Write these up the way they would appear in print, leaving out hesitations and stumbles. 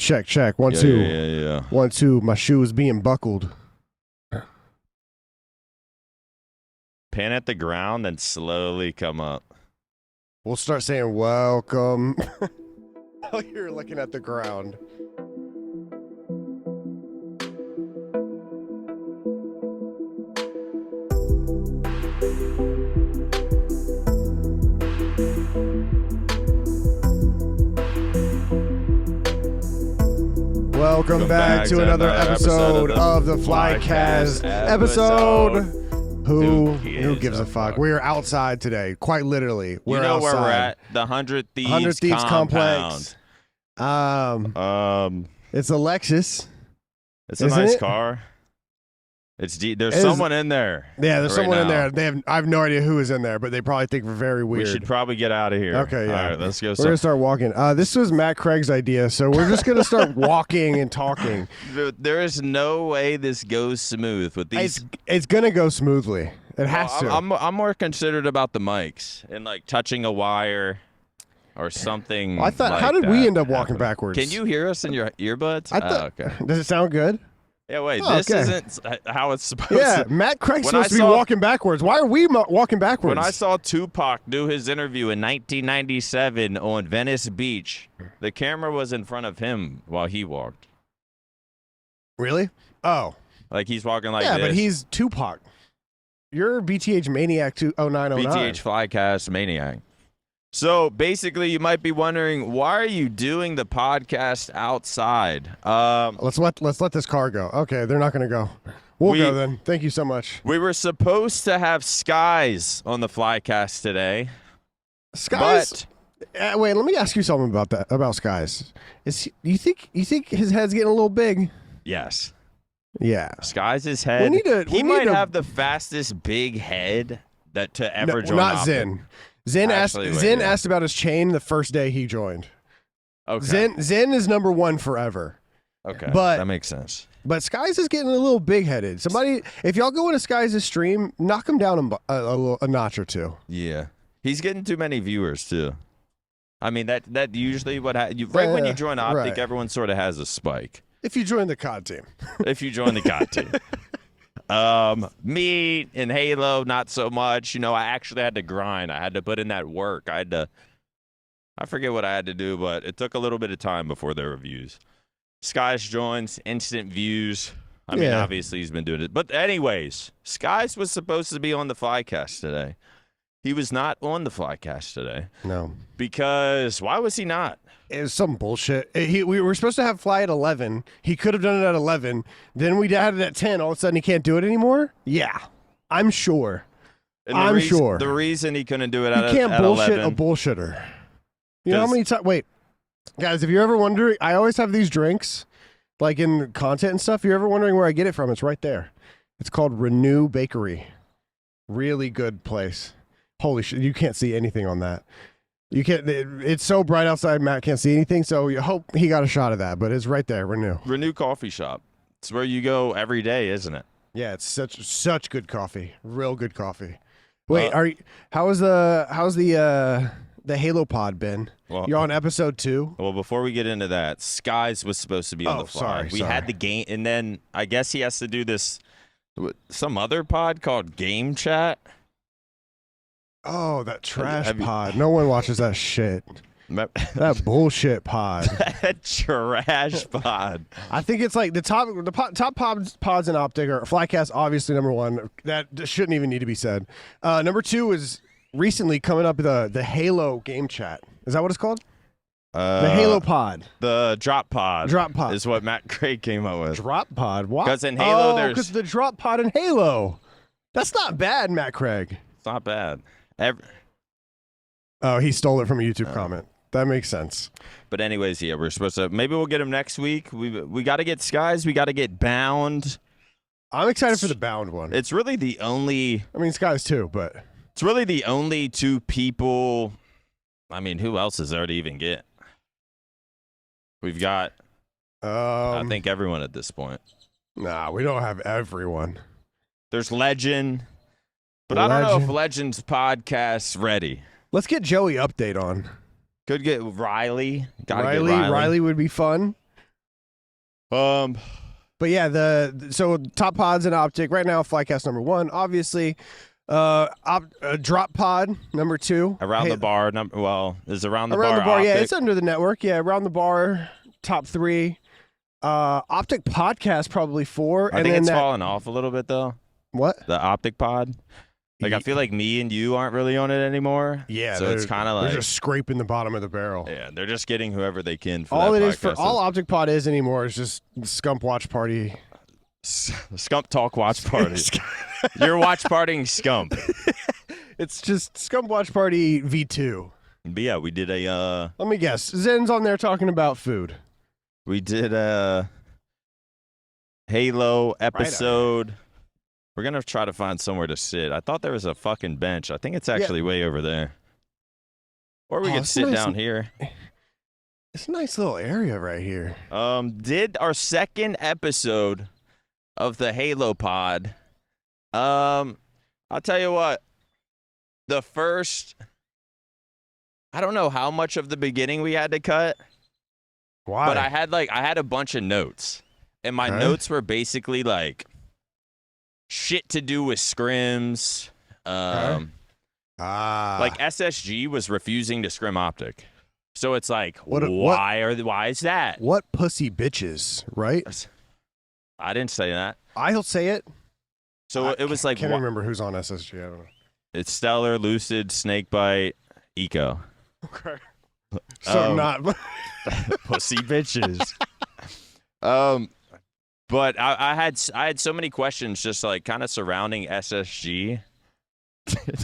Check. 1, 2. Yeah. 1, 2. My shoe is being buckled. Pan at the ground, then slowly come up. We'll start saying welcome. While you're looking at the ground. Welcome back to another episode of the Flycast. Episode Who gives a fuck? We are outside today, quite literally. We're outside. Where we're at? The 100 Thieves Complex. It's a Lexus. It's a nice car. There's someone in there. Yeah, there's someone in there. I have no idea who is in there, but they probably think we're very weird. We should probably get out of here. Okay, yeah. All right, let's go. We're going to start walking. This was Matt Craig's idea, so we're just going to start walking and talking. There is no way this goes smooth with these. It's going to go smoothly. It has to. I'm more considered about the mics and like touching a wire or something. Well, I thought, how did we end up walking backwards? Can you hear us in your earbuds? Okay. Does it sound good? Yeah, wait, this isn't how it's supposed to. Yeah, Matt Craig's supposed to be walking backwards. Why are we walking backwards? When I saw Tupac do his interview in 1997 on Venice Beach, the camera was in front of him while he walked. Really? Oh. Like he's walking like this. Yeah, but he's Tupac. You're BTH MaNiaC 0909. BTH Flycast MaNiac. So basically, you might be wondering, why are you doing the podcast outside? Let's let this car go. Okay, they're not going to go. We'll go then. Thank you so much. We were supposed to have Skies on the Flycast today. Skies? Wait, let me ask you something about that. About Skies. You think his head's getting a little big? Yes. Yeah. Skies' head. He might have the fastest big head to ever join. Not Zen. Zen asked about his chain the first day he joined. Okay. Zen is number one forever. Okay, that makes sense. But Skies is getting a little big-headed. Somebody, if y'all go into Skies' stream, knock him down a notch or two. Yeah. He's getting too many viewers, too. I mean, that usually what when you join OpTic, everyone sort of has a spike. If you join the COD team. If you join the COD team. Me in Halo, not so much. You know, I actually had to grind. I had to put in that work. I forget what I had to do, but it took a little bit of time before there were views. Skies joins, instant views. I mean, obviously he's been doing it. But anyways, Skies was supposed to be on the Flycast today. He was not on the Flycast today. No. Because why was he not? It was some bullshit. We were supposed to have Fly at 11. He could have done it at 11. Then we had it at 10. All of a sudden, he can't do it anymore? Yeah. I'm sure. Sure. The reason he couldn't do it at 11. You can't bullshit a bullshitter. You know how many times? Wait. Guys, if you're ever wondering, I always have these drinks, like in content and stuff. If you're ever wondering where I get it from, it's right there. It's called Renew Bakery. Really good place. Holy shit. You can't see anything on that. You can't. It's so bright outside, Matt can't see anything. So you hope he got a shot of that, but it's right there. Renew Coffee Shop. It's where you go every day, isn't it? Yeah, it's such good coffee. Real good coffee. Wait, how's the Halo pod been? Well, you're on episode 2. Well, before we get into that, Skies was supposed to be on the fly. We had the game, and then I guess he has to do some other pod called Game Chat. Oh, that trash pod. No one watches that shit. That bullshit pod. That trash pod. I think it's like the top pods in OpTic are Flycast, obviously number 1. That shouldn't even need to be said. Number 2 is recently coming up the Halo game chat. Is that what it's called? The Halo pod. The drop pod. Drop pod is what Matt Craig came up with. Drop pod. What? Because in Halo, because the drop pod in Halo. That's not bad, Matt Craig. It's not bad. He stole it from a YouTube comment. That makes sense. But anyways, yeah, we're supposed to. Maybe we'll get him next week. We got to get Skies. We got to get Bound. I'm excited for the Bound one. It's really the only. I mean, Skies too, but it's really the only 2 people. I mean, who else is there to even get? We've got. I think everyone at this point. Nah, we don't have everyone. There's Legend. But I don't know if Legends podcast's ready. Let's get Joey Update on. Could get Riley. Riley would be fun. But yeah, so top pods in OpTic right now. Flycast number 1, obviously. Drop pod number 2. Around the bar. Is around the bar. Around the bar, yeah, OpTic? it's under the network. Yeah, around the bar, top 3. OpTic Podcast probably 4. I think it's fallen off a little bit though. What? The OpTic pod. Like, I feel like me and you aren't really on it anymore. Yeah, so it's kind of like they're just scraping the bottom of the barrel. Yeah, they're just getting whoever they can for all that it is podcast. for all OpTic Pod is anymore is just Scump Watch Party. Scump Talk Watch Party. You're watch partying Scump. It's just Scump Watch Party V2. But yeah, we did a. Let me guess. Zen's on there talking about food. We did a Halo episode. We're going to try to find somewhere to sit. I thought there was a fucking bench. I think it's actually way over there. Or we could sit down here. It's a nice little area right here. Did our second episode of the Halo pod. I'll tell you what. The first, I don't know how much of the beginning we had to cut. Why? But I had a bunch of notes. And my notes were basically like shit to do with scrims. Like SSG was refusing to scrim OpTic. So it's like, why is that? What pussy bitches, right? I didn't say that. I'll say it. So it was like, I can't remember who's on SSG. I don't know. It's Stellar, Lucid, Snakebite, Eco. Okay. So not pussy bitches. But I had so many questions just like kind of surrounding SSG.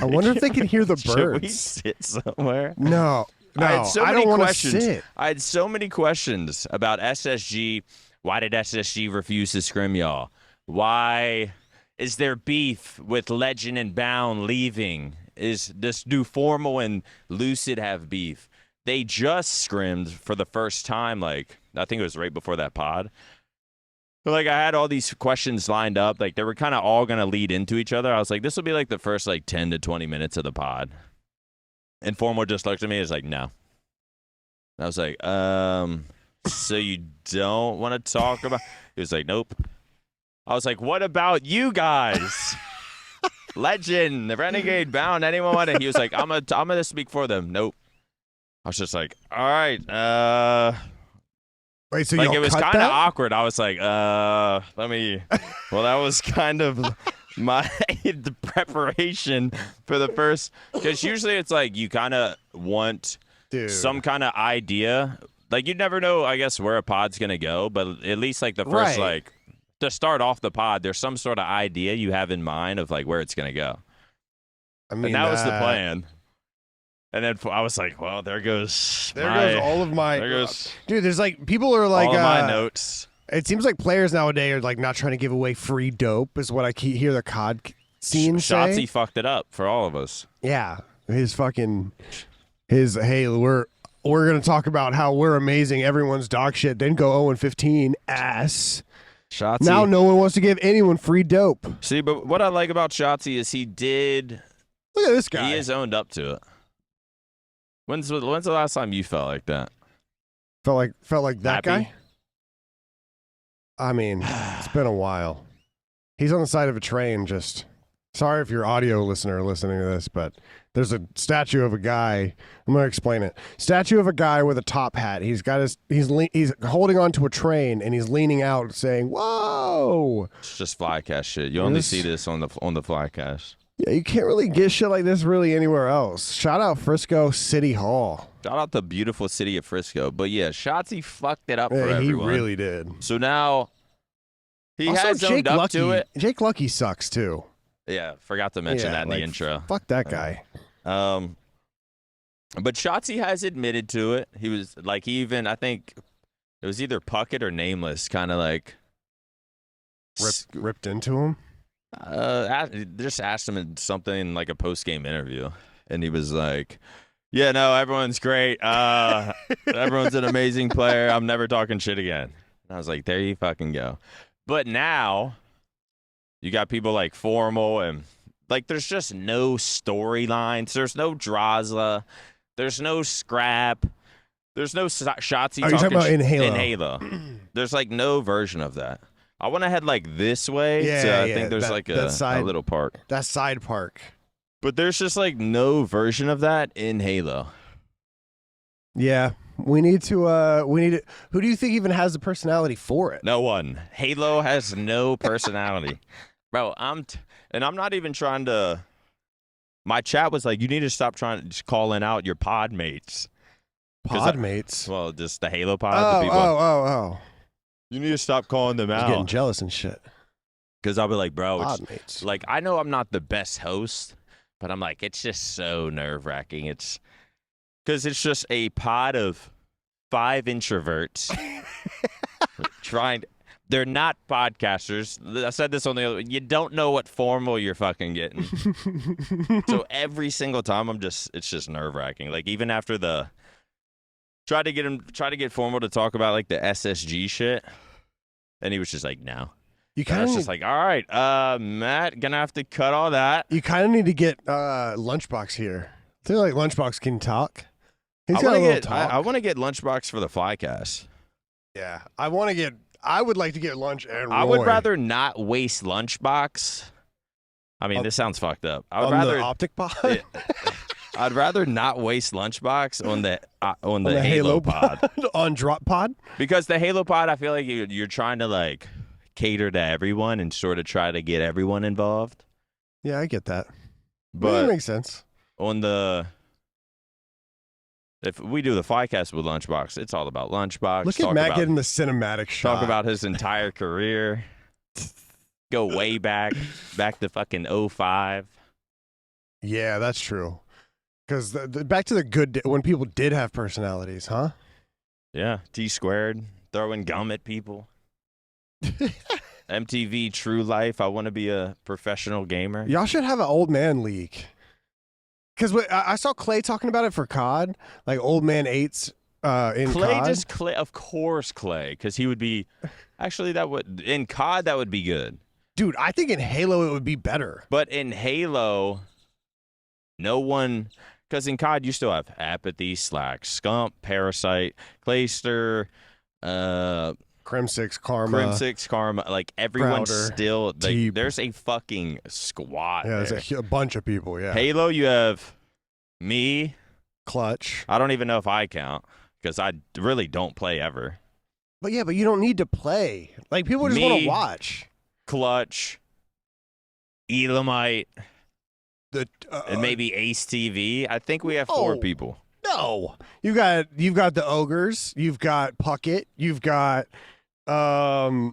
I wonder if they can hear the birds. Should we sit somewhere? No, I don't want to sit. I had so many questions about SSG. Why did SSG refuse to scrim y'all? Why is there beef with Legend and Bound leaving? Do Formal and Lucid have beef? They just scrimmed for the first time, like, I think it was right before that pod. But, like, I had all these questions lined up. Like, they were kind of all going to lead into each other. I was like, this will be, like, the first, like, 10 to 20 minutes of the pod. And Formal just looked at me and was like, no. And I was like, so you don't want to talk about... He was like, nope. I was like, what about you guys? Legend, the Renegade, Bound, anyone want it? He was like, I'm gonna speak for them. Nope. I was just like, all right. Wait, so like it was kind of awkward. I was like, let me. Well, that was kind of the preparation for the first, because usually it's like you kind of want some kind of idea. Like you never know, I guess, where a pod's gonna go, but at least like the first like. To start off the pod, there's some sort of idea you have in mind of like where it's gonna go. I mean, and that was the plan. And then I was like, well, there goes all of my. Dude, there's like people are like all of my notes. It seems like players nowadays are like not trying to give away free dope, is what I hear the COD scene say. Shotzi fucked it up for all of us. Yeah, hey, we're gonna talk about how we're amazing. Everyone's dog shit. Then go 0-15 ass. Shotzi. Now no one wants to give anyone free dope. See, but what I like about Shotzi is he did. Look at this guy. He is owned up to it. When's the last time you felt like that? Felt like that Happy? guy? I mean, it's been a while. He's on the side of a train just... Sorry if you're audio listener listening to this, but there's a statue of a guy. I'm going to explain it. Statue of a guy with a top hat. He's holding onto a train and he's leaning out saying, "Whoa!" It's just Flycast shit. You only see this on the Flycast. Yeah, you can't really get shit like this really anywhere else. Shout out Frisco City Hall. Shout out the beautiful city of Frisco. But yeah, Shotzi fucked it up for everyone. He really did. So now he also, has owned up to it. Jake Lucky sucks too. Yeah, forgot to mention that in the intro. Fuck that guy. But Shotzi has admitted to it. He was like, I think it was either Puckett or Nameless, kind of like ripped into him. Just asked him in something like a post-game interview, and he was like, "Yeah, no, everyone's great. Everyone's an amazing player. I'm never talking shit again." And I was like, "There you fucking go." But now you got people like Formal and like there's just no storylines. There's no Drazla. There's no Scrap. There's no Shotzi. Are you talking about in Halo? In Halo. There's like no version of that. I want to head like this way. Yeah, so I think there's like a little park. That side park. But there's just like no version of that in Halo. Yeah. We need to who do you think even has the personality for it? No one. Halo has no personality. Bro, I'm not even trying to. My chat was like, you need to stop trying to calling out your pod mates. Pod mates? Well, just the Halo pod. The people. Oh. You need to stop calling them out. Getting jealous and shit. Because I'll be like, bro, pod mates. Like, I know I'm not the best host, but I'm like, it's just so nerve-wracking. It's because it's just a pod of 5 introverts trying. They're not podcasters. I said this on the other. You don't know what formal you're fucking getting. So every single time, it's just nerve-wracking. Like even after the. Try to get formal to talk about like the SSG shit, and he was just like, no. You kind of just like, all right, Matt, gonna have to cut all that. You kind of need to get Lunchbox here. I feel like Lunchbox can talk. He's I got a little talk. I want to get Lunchbox for the Flycast. Yeah, I would like to get Lunch and Roy. I would rather not waste Lunchbox. I mean, this sounds fucked up. I would rather the OpTic Pod. I'd rather not waste Lunchbox on the Halo pod. On Drop Pod? Because the Halo pod, I feel like you're trying to like cater to everyone and sort of try to get everyone involved. Yeah, I get that. But that makes sense. If we do the Flycast with Lunchbox, it's all about Lunchbox. Look at Matt getting the cinematic shot. Talk about his entire career. Go way back to fucking 05. Yeah, that's true. Because back to the good when people did have personalities, huh? Yeah, T-squared, throwing gum at people. MTV True Life, I want to be a professional gamer. Y'all should have an old man league. Because I saw Clay talking about it for COD, like old man 8s in COD. Of course Clay, because he would be, actually in COD that would be good. Dude, I think in Halo it would be better. But in Halo, no one... Because in COD, you still have Apathy, Slack, Scump, Parasite, Clayster, Crim6, Karma. Like, everyone's Crowder, still... Like, there's a fucking squad Yeah, there. there's a bunch of people, yeah. Halo, you have me. Clutch. I don't even know if I count, because I really don't play ever. But you don't need to play. Like, people just want to watch. Clutch. Elamite. And maybe Ace TV. I think we have 4 people. No, you've got the ogres. You've got Puckett. You've got Walshy.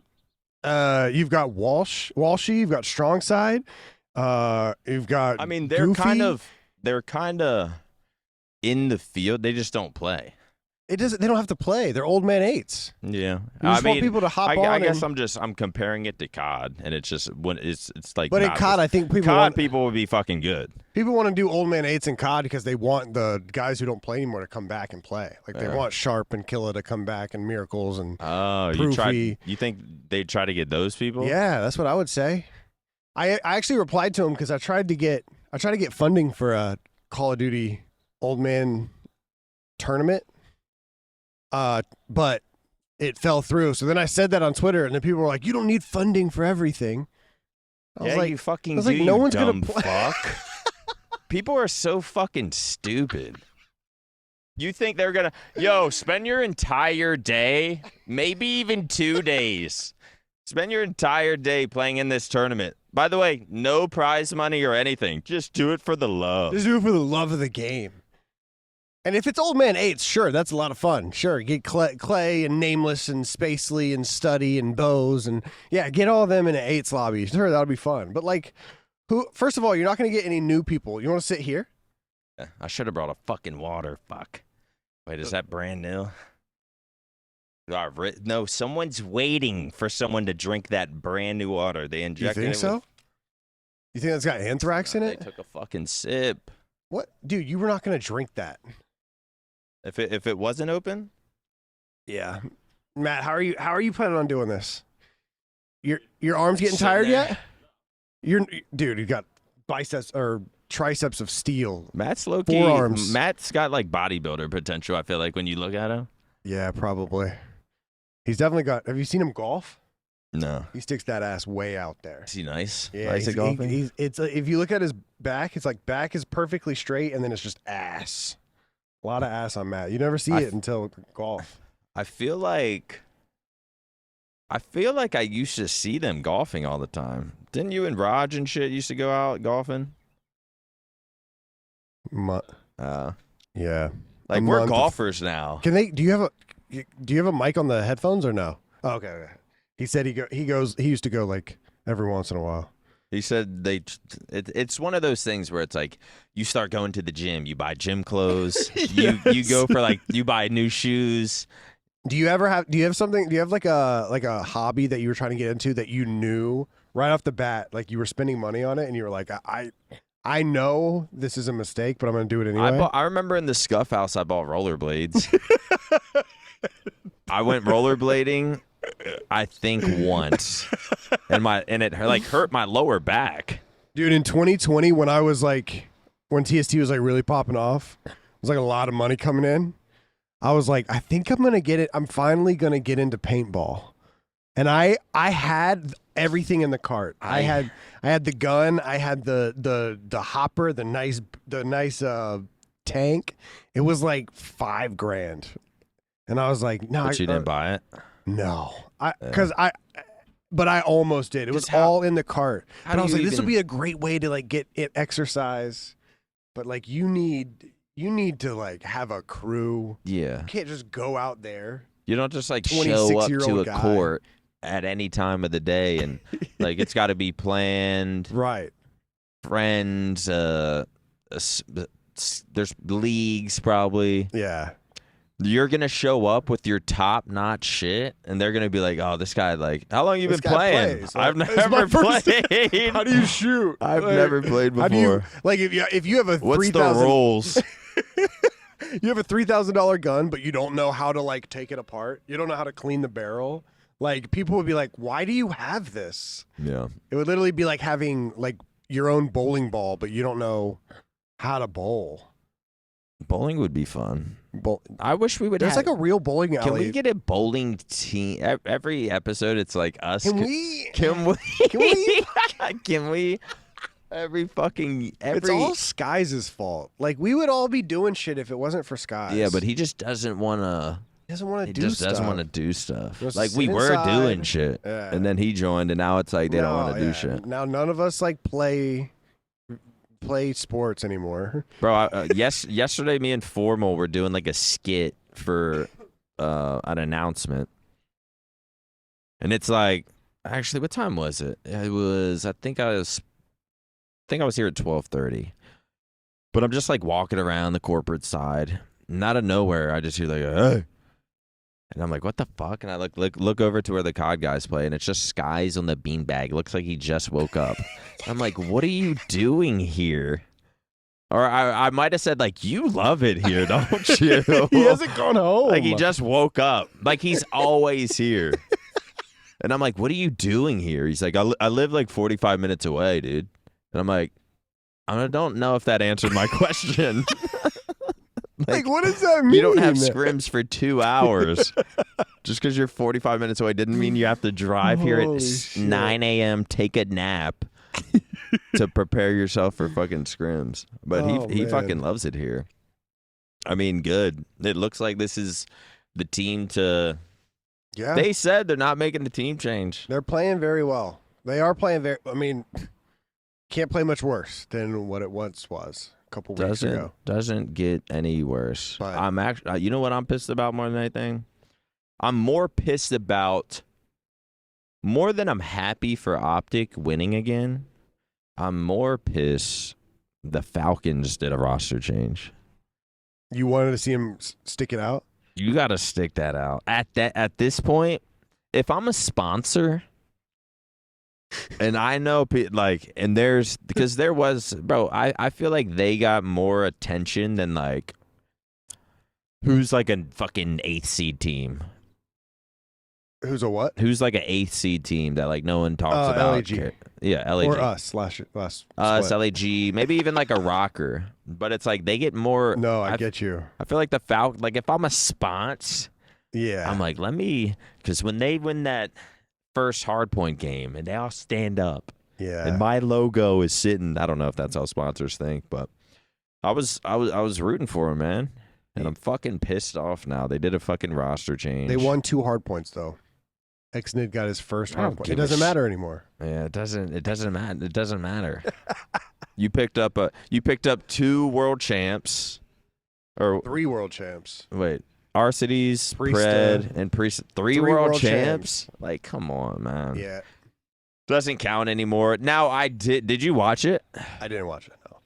You've got Strong Side. You've got. I mean, they're Goofy. kind of in the field. They just don't play. They don't have to play. They're old man 8s. Yeah, You just want people to hop on. I guess I'm comparing it to COD, and it's just when it's like. But in COD, I think people would be fucking good. People want to do old man 8s in COD because they want the guys who don't play anymore to come back and play. Like they want Sharp and Killa to come back and Miracles and Proofy. You think they'd try to get those people? Yeah, that's what I would say. I actually replied to him because I tried to get funding for a Call of Duty old man tournament. But it fell through. So then I said that on Twitter, and then people were like, "You don't need funding for everything." I was like, you fucking do. No one's dumb gonna play. fuck. People are so fucking stupid. You think they're gonna spend your entire day, maybe even 2 days, spend your entire day playing in this tournament. By the way, no prize money or anything. Just do it for the love. Just do it for the love of the game. And if it's old man 8s, sure, that's a lot of fun. Sure, get Clay and Nameless and Spacely and Study and Bose and get all of them in an 8s lobby. Sure, that'll be fun. But first of all, you're not going to get any new people. You want to sit here? I should have brought a fucking water. Fuck. Wait, is that brand new? No, someone's waiting for someone to drink that brand new water. They injected it. You think so? You think that's got anthrax in it? They took a fucking sip. What? Dude, you were not going to drink that. If it wasn't open? Yeah. Matt, how are you planning on doing this? Your arms getting tired yet? Dude, you got biceps or triceps of steel. Matt's low-key. Forearms. Matt's got like bodybuilder potential, I feel like, when you look at him. Yeah, probably. He's definitely got. Have you seen him golf? No. He sticks that ass way out there. Is he nice? Yeah, Nice at golfing? It's if you look at his back, it's like back is perfectly straight, and then it's just ass. A lot of ass on Matt. You never see it until golf. I feel like I used to see them golfing all the time. Didn't you and Raj and shit used to go out golfing? Yeah. Like we're golfers now. Can they? Do you have a mic on the headphones or no? Oh, okay. He said he used to go like every once in a while. He said it's one of those things where it's like you start going to the gym, you buy gym clothes, Yes. you go for like you buy new shoes. Do you have like a hobby that you were trying to get into that you knew right off the bat, like you were spending money on it and you were like, I know this is a mistake, but I'm going to do it anyway? I remember in the Scuff House I bought rollerblades. I went rollerblading I think once. and it like hurt my lower back. Dude, in 2020 when TST was like really popping off, it was like a lot of money coming in. I was like, I think I'm finally going to get into paintball. And I had everything in the cart. I had the gun, I had the hopper, the nice tank. It was like $5,000. And I was like, no, But you didn't buy it? No. But I almost did. It was all in the cart. But I was like, this would be a great way to like get it exercise. But like you need to like have a crew. Yeah. You can't just go out there. You don't just like show up to a court at any time of the day and like it's got to be planned. Right. Friends, there's leagues probably. Yeah. You're going to show up with your top-notch shit, and they're going to be like, oh, this guy, like, how long you been playing? Plays. I've never played. How do you shoot? I've never played before. How do you, like, if you have a What's the rules? You have a $3,000 gun, but you don't know how to, like, take it apart. You don't know how to clean the barrel. Like, people would be like, why do you have this? Yeah. It would literally be like having, like, your own bowling ball, but you don't know how to bowl. Bowling would be fun. I wish we would. There's like a real bowling alley. Can we get a bowling team? Every episode, it's like us. Can we? Can we? It's all Skies' fault. Like we would all be doing shit if it wasn't for Skies. Yeah, but he just doesn't want to. He doesn't want to do stuff. He just doesn't want to do stuff. Like we were doing shit, and then he joined, and now it's like they don't want to do shit. Now none of us like play sports anymore. Bro, yesterday me and Formal were doing like a skit for an announcement. And it's like, actually, what time was it? It was, I think I was here at 12:30. But I'm just like walking around the corporate side. And out of nowhere, I just hear like, hey. And I'm like, what the fuck? And I look over to where the COD guys play, and it's just Skies on the beanbag. Looks like he just woke up. I'm like, what are you doing here? Or I might have said, like, you love it here, don't you? He hasn't gone home. Like, he just woke up. Like, he's always here. And I'm like, what are you doing here? He's like, I live like 45 minutes away, dude. And I'm like, I don't know if that answered my question. Like, what does that mean? You don't have scrims for 2 hours. Just because you're 45 minutes away didn't mean you have to drive here at 9 a.m., take a nap to prepare yourself for fucking scrims. But he fucking loves it here. I mean, good. It looks like this is the team to... Yeah. They said they're not making the team change. They're playing very well. They are playing very... I mean, can't play much worse than what it once was. Couple weeks ago. Doesn't get any worse. But I'm actually, you know what I'm pissed about more than anything? I'm more pissed about, more than I'm happy for OpTic winning again, I'm more pissed the Falcons did a roster change. You wanted to see him stick it out? You got to stick that out. At this point, if I'm a sponsor... And I know, like, and because there was, bro, I feel like they got more attention than, like, who's like a fucking 8th seed team. Who's a what? Who's like an 8th seed team that, like, no one talks about. LAG. Yeah, LAG. Or us, last us, LAG, maybe even like a rocker. But it's like they get more. No, I get you. I feel like the Falcons, like, if I'm a sponsor, Yeah. I'm like, because when they win that first hardpoint game and they all stand up, and my logo is sitting. I don't know if that's how sponsors think, but I was rooting for him, man. And I'm fucking pissed off now. They did a fucking roster change. They won 2 hardpoints though. Xnid got his first hardpoint. It doesn't matter anymore. Yeah, it doesn't matter. It doesn't matter. You picked up 2 world champs, or 3 world champs. Wait, Arcides, Pred, and Priest. 3 world champs. Like, come on, man. Yeah. Doesn't count anymore. Now, I did. Did you watch it? I didn't watch it. No.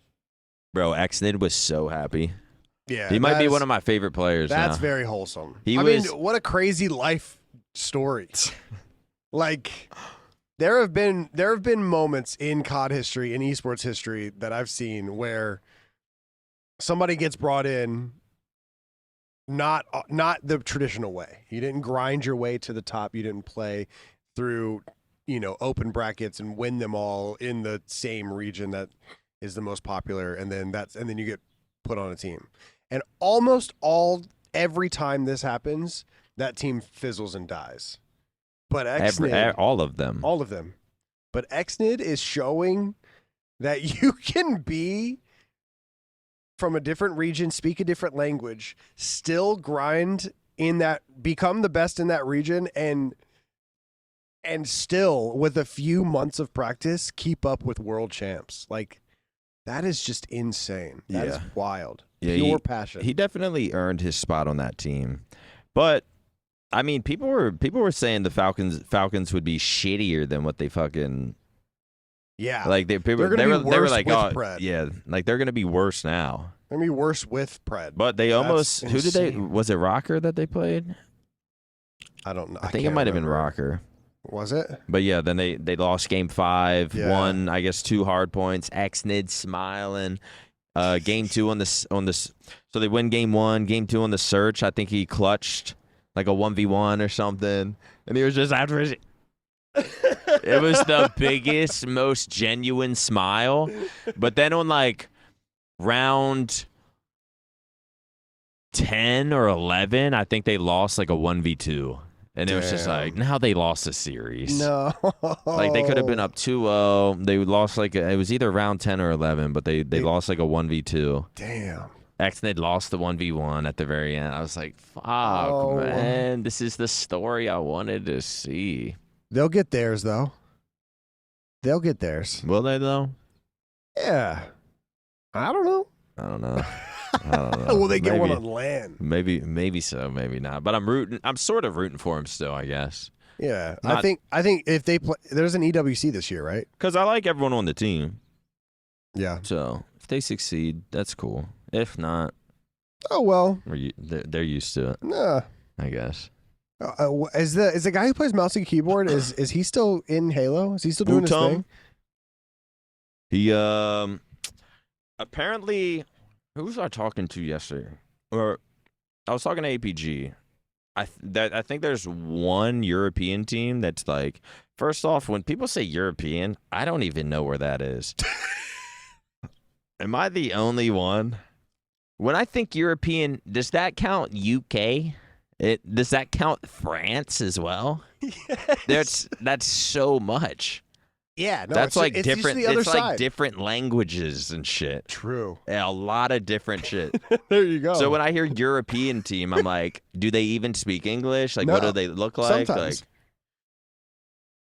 Bro, Xnid was so happy. Yeah. He might be one of my favorite players. That's now. very wholesome. I mean, what a crazy life story. Like, there have been moments in COD history, in esports history, that I've seen where somebody gets brought in not the traditional way. You didn't grind your way to the top. You didn't play through, open brackets and win them all in the same region that is the most popular, and then you get put on a team. And almost every time this happens, that team fizzles and dies. But Xnid, all of them. But Xnid is showing that you can be from a different region, speak a different language, still grind in that, become the best in that region, and still, with a few months of practice, keep up with world champs. Like, that is just insane. That is wild. Yeah, Pure passion. He definitely earned his spot on that team. But I mean, people were saying the Falcons would be shittier than what they fucking. Yeah. Like they were like, oh, Pred. yeah, like they're gonna be worse now. They're gonna be worse with Pred. But they almost. Who did they? Was it Rocker that they played? I don't know. I think it might have been Rocker. Was it? But yeah, then they lost game 5, Yeah. won, I guess, 2 hard points. Xnid smiling. Game 2 on this. So they win game 1, game 2 on the search. I think he clutched like a 1v1 or something, and he was just after it. It was the biggest, most genuine smile. But then on like round 10 or 11, I think they lost like a 1v2. And it was just like, now they lost a series. No. Like, they could have been up 2-0. They lost like, it was either round 10 or 11, but they lost like a 1v2. Damn. Xnid lost the 1v1 at the very end. I was like, fuck, man. This is the story I wanted to see. They'll get theirs, though. They'll get theirs. Will they, though? Yeah. I don't know. I don't know. Will they get one on land? Maybe so, maybe not. But I'm sort of rooting for him still, I guess. Yeah. I think if they play, there's an EWC this year, right? Because I like everyone on the team. Yeah. So if they succeed, that's cool. If not, oh well, they're used to it. Nah. I guess. Is the guy who plays mouse and keyboard is he still in Halo? Is he still doing his thing? He apparently, who was I talking to yesterday? Or I was talking to APG. I think there's one European team that's like, first off, when people say European, I don't even know where that is. Am I the only one? When I think European, does that count UK? Does that count France as well? Yes. That's so much. Yeah, no, that's like different. It's side. like different languages and shit. True. Yeah, a lot of different shit. There you go. So when I hear European team, I'm like, do they even speak English? Like, what do they look like? Sometimes.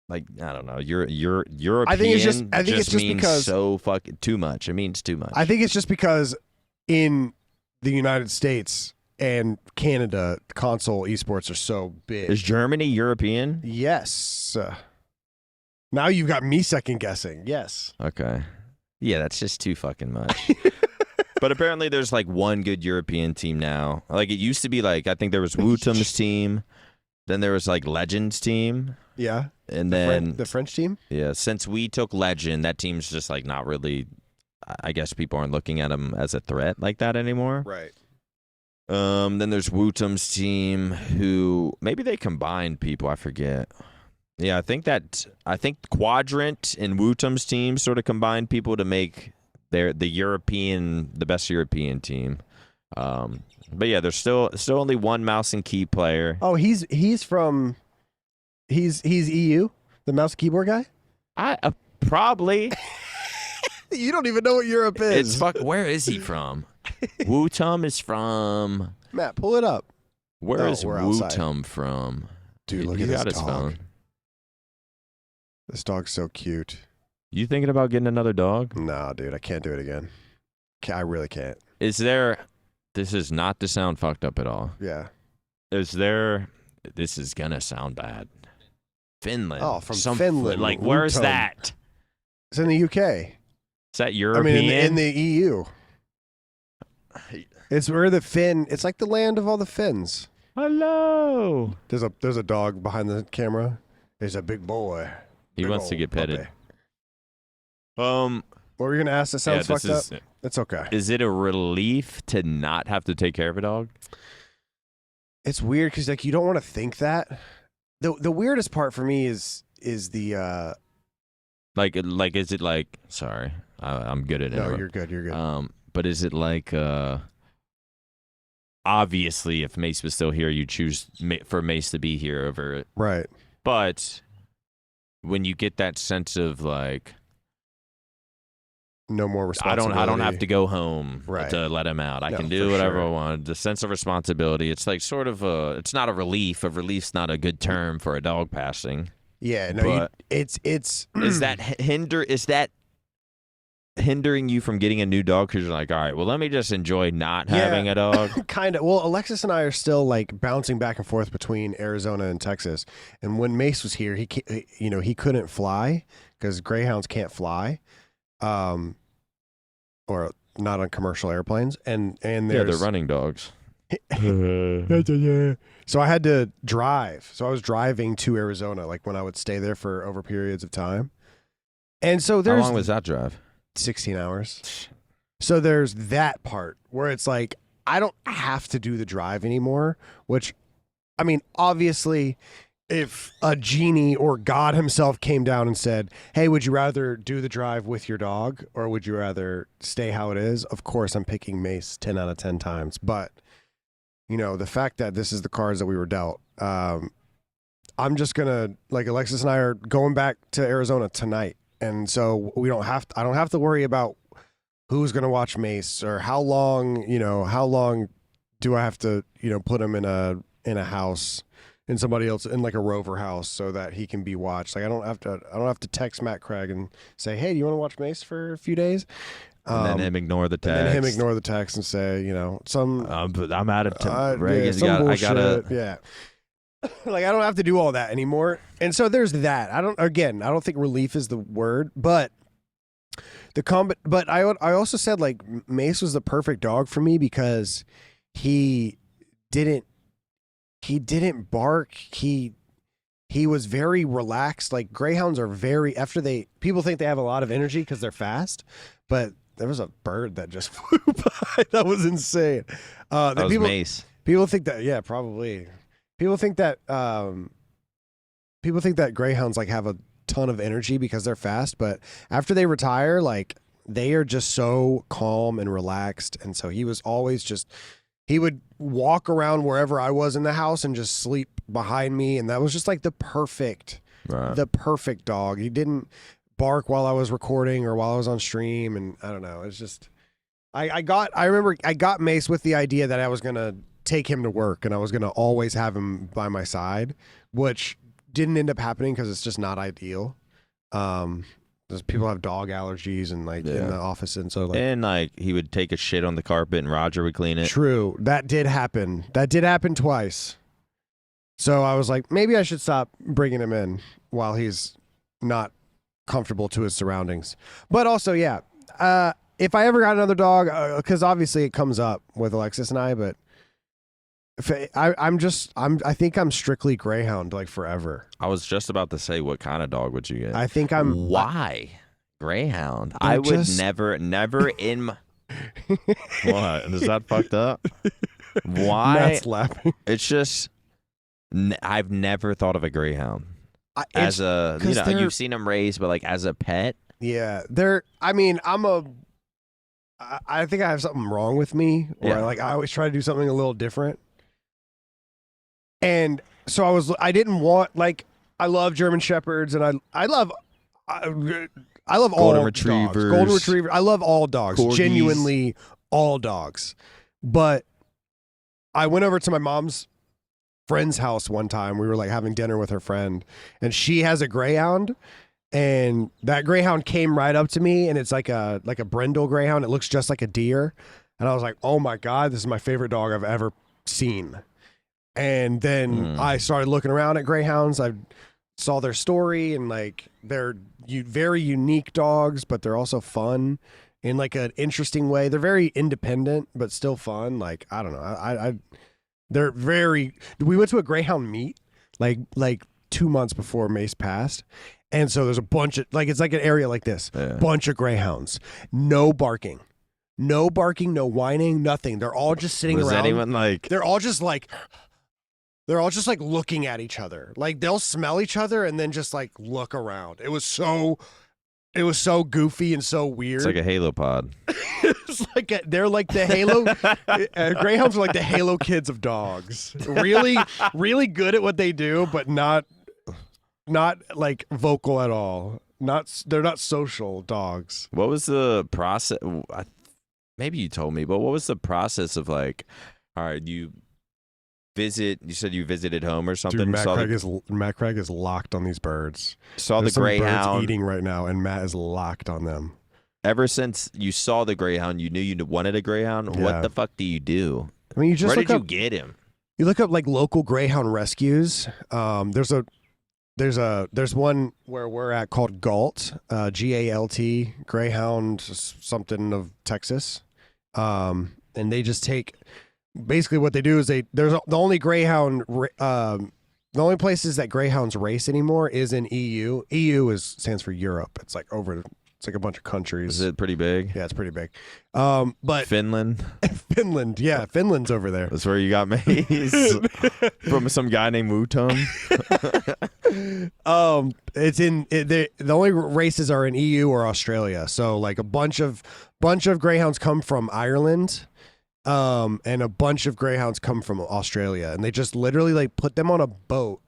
Like I don't know. European. I think it's just means because so fucking too much. It means too much. I think it's just because in the United States and Canada, console esports are so big. Is Germany European? Yes. Now you've got me second guessing. Yes. Okay. Yeah, that's just too fucking much. But apparently there's like one good European team now. Like it used to be like, I think there was Wutum's team. Then there was like Legends team. Yeah. And then the French team? Yeah. Since we took Legend, that team's just like not really, I guess people aren't looking at them as a threat like that anymore. Right. Then there's Wutum's team who maybe they combined people. I forget. Yeah, I think Quadrant and Wutum's team sort of combined people to make the best European team. But yeah, there's still only one mouse and key player. Oh, he's EU, the mouse and keyboard guy. I probably. You don't even know what Europe is. Where is he from? Wu-Tum is from. Matt, pull it up. Where is Wu-Tum from? Dude, look at this dog. This dog's so cute. You thinking about getting another dog? No, dude, I can't do it again. I really can't. Is there? This is not to sound fucked up at all. Yeah. Is there? This is gonna sound bad. Finland. Oh, from Finland. Like, where's that? It's in the UK. Is that European? I mean, in the EU. It's where the Finn. It's like the land of all the Finns. Hello. There's a dog behind the camera. There's a big boy. He wants to get petted. What were you gonna ask? That sounds fucked up. It's okay. Is it a relief to not have to take care of a dog? It's weird because like you don't want to think that. The weirdest part for me is the like is it like sorry I'm good at it. No, you're good. But is it like obviously if Mace was still here, you choose for Mace to be here over it, right? But when you get that sense of like no more responsibility. I don't have to go home right. to let him out. I can do whatever I want. The sense of responsibility. It's like sort of it's not a relief. A relief's not a good term for a dog passing. Yeah, no, it's is that hindering you from getting a new dog because you're like, all right, well, let me just enjoy not having a dog? Kind of. Well, Alexis and I are still like bouncing back and forth between Arizona and Texas. And when Mace was here, he couldn't fly because greyhounds can't fly. Or not on commercial airplanes, and they're running dogs. So I had to drive. So I was driving to Arizona, like when I would stay there for over periods of time. And so how long was that drive? 16 hours. So there's that part where it's like I don't have to do the drive anymore. Which, I mean, obviously. If a genie or God himself came down and said, hey, would you rather do the drive with your dog or would you rather stay how it is? Of course, I'm picking Mace 10 out of 10 times. But, the fact that this is the cards that we were dealt, I'm just going to, like Alexis and I are going back to Arizona tonight. And so I don't have to worry about who's going to watch Mace or how long do I have to, put him in a house. In somebody else in like a rover house so that he can be watched. Like I don't have to text Matt Craig and say, hey, do you want to watch Mace for a few days? And then him ignore the text. And then him ignore the text and say, some I'm out of time. Some bullshit. Yeah. Like I don't have to do all that anymore. And so there's that. I don't think relief is the word, but but I also said like Mace was the perfect dog for me because he didn't bark. He was very relaxed. Like greyhounds are people think they have a lot of energy because they're fast, but there was a bird that just flew by. That was insane. That was Mace. People think that, yeah, probably. People think that greyhounds like have a ton of energy because they're fast, but after they retire, like they are just so calm and relaxed. And so he was always he would walk around wherever I was in the house and just sleep behind me. And that was just like the perfect dog. He didn't bark while I was recording or while I was on stream. And I don't know. It's just, I remember I got Mace with the idea that I was going to take him to work and I was going to always have him by my side, which didn't end up happening because it's just not ideal. People have dog allergies and in the office, and so he would take a shit on the carpet and Roger would clean it. True, that did happen. That did happen twice. So I was like, maybe I should stop bringing him in while he's not comfortable to his surroundings. But also, yeah, if I ever got another dog, because obviously it comes up with Alexis and I, but. I think I'm strictly greyhound like forever. I was just about to say, what kind of dog would you get? I think why greyhound? I would never in my... What? Is that fucked up? Why? Matt's laughing. It's just I've never thought of a greyhound as a you've seen them raised, but like as a pet. Yeah, I think I have something wrong with me, or Yeah. I always try to do something a little different. And so I didn't want, like, I love German Shepherds, and I love all Golden dogs. Retrievers. Golden Retriever. I love all dogs. Corgis. Genuinely all dogs. But I went over to my mom's friend's house one time. We were like having dinner with her friend, and she has a greyhound, and that greyhound came right up to me, and it's like a brindle greyhound. It looks just like a deer. And I was like, oh my God, this is my favorite dog I've ever seen. And then I started looking around at greyhounds. I saw their story, and like they're very unique dogs, but they're also fun in like an interesting way. They're very independent, but still fun. Like, I don't know. They're very. We went to a greyhound meet like 2 months before Mace passed, and so there's a bunch of it's like an area like this, bunch of greyhounds, no barking, no whining, nothing. They're all just sitting Was around. anyone like? They're all just like looking at each other. Like they'll smell each other and then just like look around. It was so goofy and so weird. It's like a Halo pod. It's like they're like the Halo. Greyhounds are like the Halo kids of dogs. Really, really good at what they do, but not like vocal at all. They're not social dogs. What was the process? Maybe you told me, but what was the process of like? All right, you said you visited home or something. Dude, Matt Craig is locked on these birds. Saw There's the greyhound birds eating right now, and Matt is locked on them. Ever since you saw the greyhound, you knew you wanted a greyhound. Yeah. What the fuck do you do? I mean, you just Where look did up, you get him? You look up like local greyhound rescues. There's one where we're at called Galt, GALT, Greyhound something of Texas, and they just take. Basically, what they do is the only places that greyhounds race anymore is in EU. EU stands for Europe. It's like it's like a bunch of countries. Is it pretty big? Yeah, it's pretty big. But Finland. Yeah, Finland's over there. That's where you got Mace from some guy named Wutong. The only races are in EU or Australia. So like a bunch of greyhounds come from Ireland. And a bunch of greyhounds come from Australia, and they just literally like put them on a boat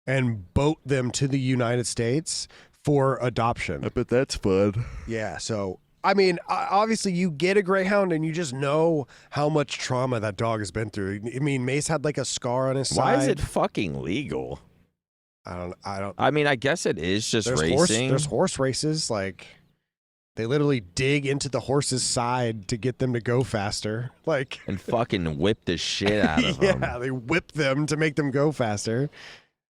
and boat them to the United States for adoption. I bet that's fun. Yeah. So, I mean, obviously you get a greyhound and you just know how much trauma that dog has been through. I mean, Mace had like a scar on his side. Why is it fucking legal? I don't. I mean, I guess it is just There's racing. There's horse races. Like, they literally dig into the horse's side to get them to go faster. Like, and fucking whip the shit out of them. Yeah, they whip them to make them go faster.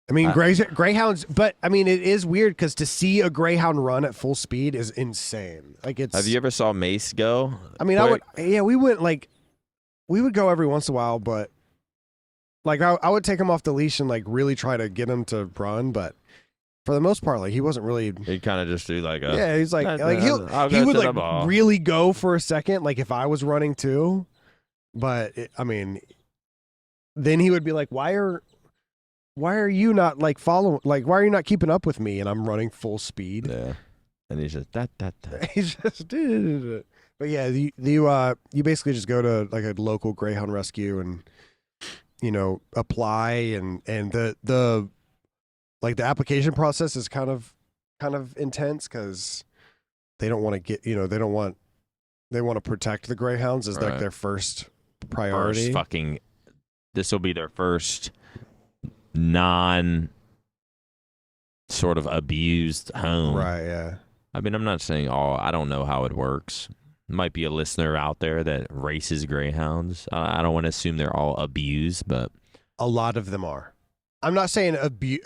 I mean, greyhounds, but I mean, it is weird because to see a greyhound run at full speed is insane. Like, it's. Have you ever saw Mace go? I mean, we would go every once in a while, but like I would take him off the leash and like really try to get him to run, but for the most part, like he wasn't really. He'd kind of just do like a. Yeah, he's like he would like really go for a second, like if I was running too, but I mean, then he would be like, why are you not like following? Like, why are you not keeping up with me? And I'm running full speed. Yeah, and he's just that. He's just. But yeah, you basically just go to like a local greyhound rescue and apply and the like the application process is kind of intense because they don't want to get they want to protect the greyhounds as like their first priority. This will be their first non sort of abused home. Right, yeah. I mean, I'm not saying I don't know how it works. Might be a listener out there that races greyhounds. I don't want to assume they're all abused, but a lot of them are. I'm not saying abuse.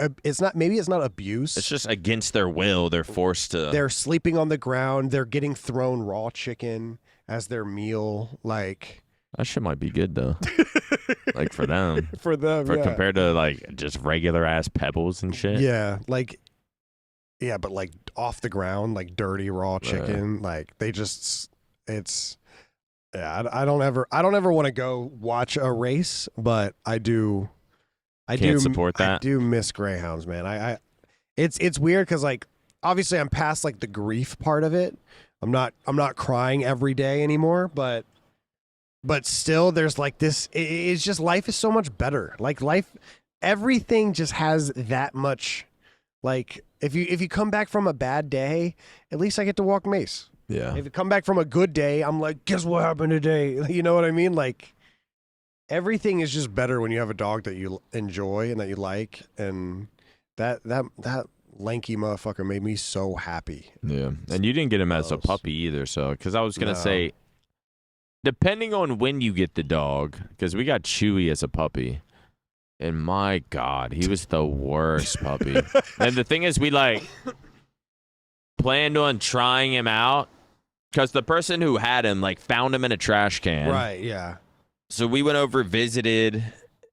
Maybe it's not abuse. It's just against their will. They're forced to. They're sleeping on the ground. They're getting thrown raw chicken as their meal. Like, that shit might be good though. Like for them. Yeah. Compared to like just regular ass pebbles and shit. Yeah, but like off the ground, like dirty raw chicken. Like they just, it's. Yeah, I don't ever want to go watch a race, but I do. I Can't support that. I do miss greyhounds, man. It's weird because like obviously I'm past like the grief part of it, I'm not crying every day anymore, but still there's like this. It's just life is so much better. Like everything just has that much. Like if you come back from a bad day, at least I get to walk Mace. Yeah. If you come back from a good day, I'm like, guess what happened today? You know what I mean? Like everything is just better when you have a dog that you enjoy and that you like, and that lanky motherfucker made me so happy. Yeah, and you didn't get him as a puppy either, so because I was gonna say, depending on when you get the dog, because we got Chewy as a puppy. And my God, he was the worst puppy. And the thing is, we planned on trying him out because the person who had him found him in a trash can. Right, yeah. So we went over, visited,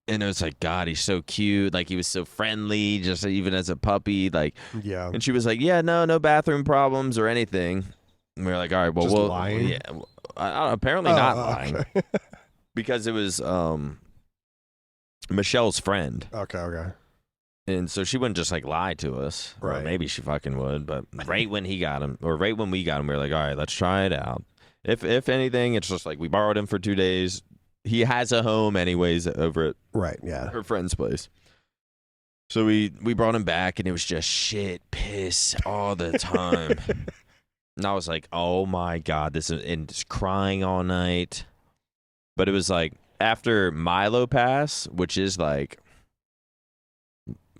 and it was like, God, he's so cute. Like, he was so friendly, just even as a puppy. Yeah. And she was like, yeah, no bathroom problems or anything. And we were like, all right, well, just lying? Yeah, apparently not lying. Okay. Because it was Michelle's friend. Okay. And so she wouldn't just lie to us. Right. Or maybe she fucking would. But right when he got him, or right when we got him, we were like, all right, let's try it out. If anything, it's just we borrowed him for 2 days. He has a home anyways over at her friend's place. So we brought him back, and it was just shit, piss all the time. And I was like, oh my God, and just crying all night. But it was after Milo passed, which is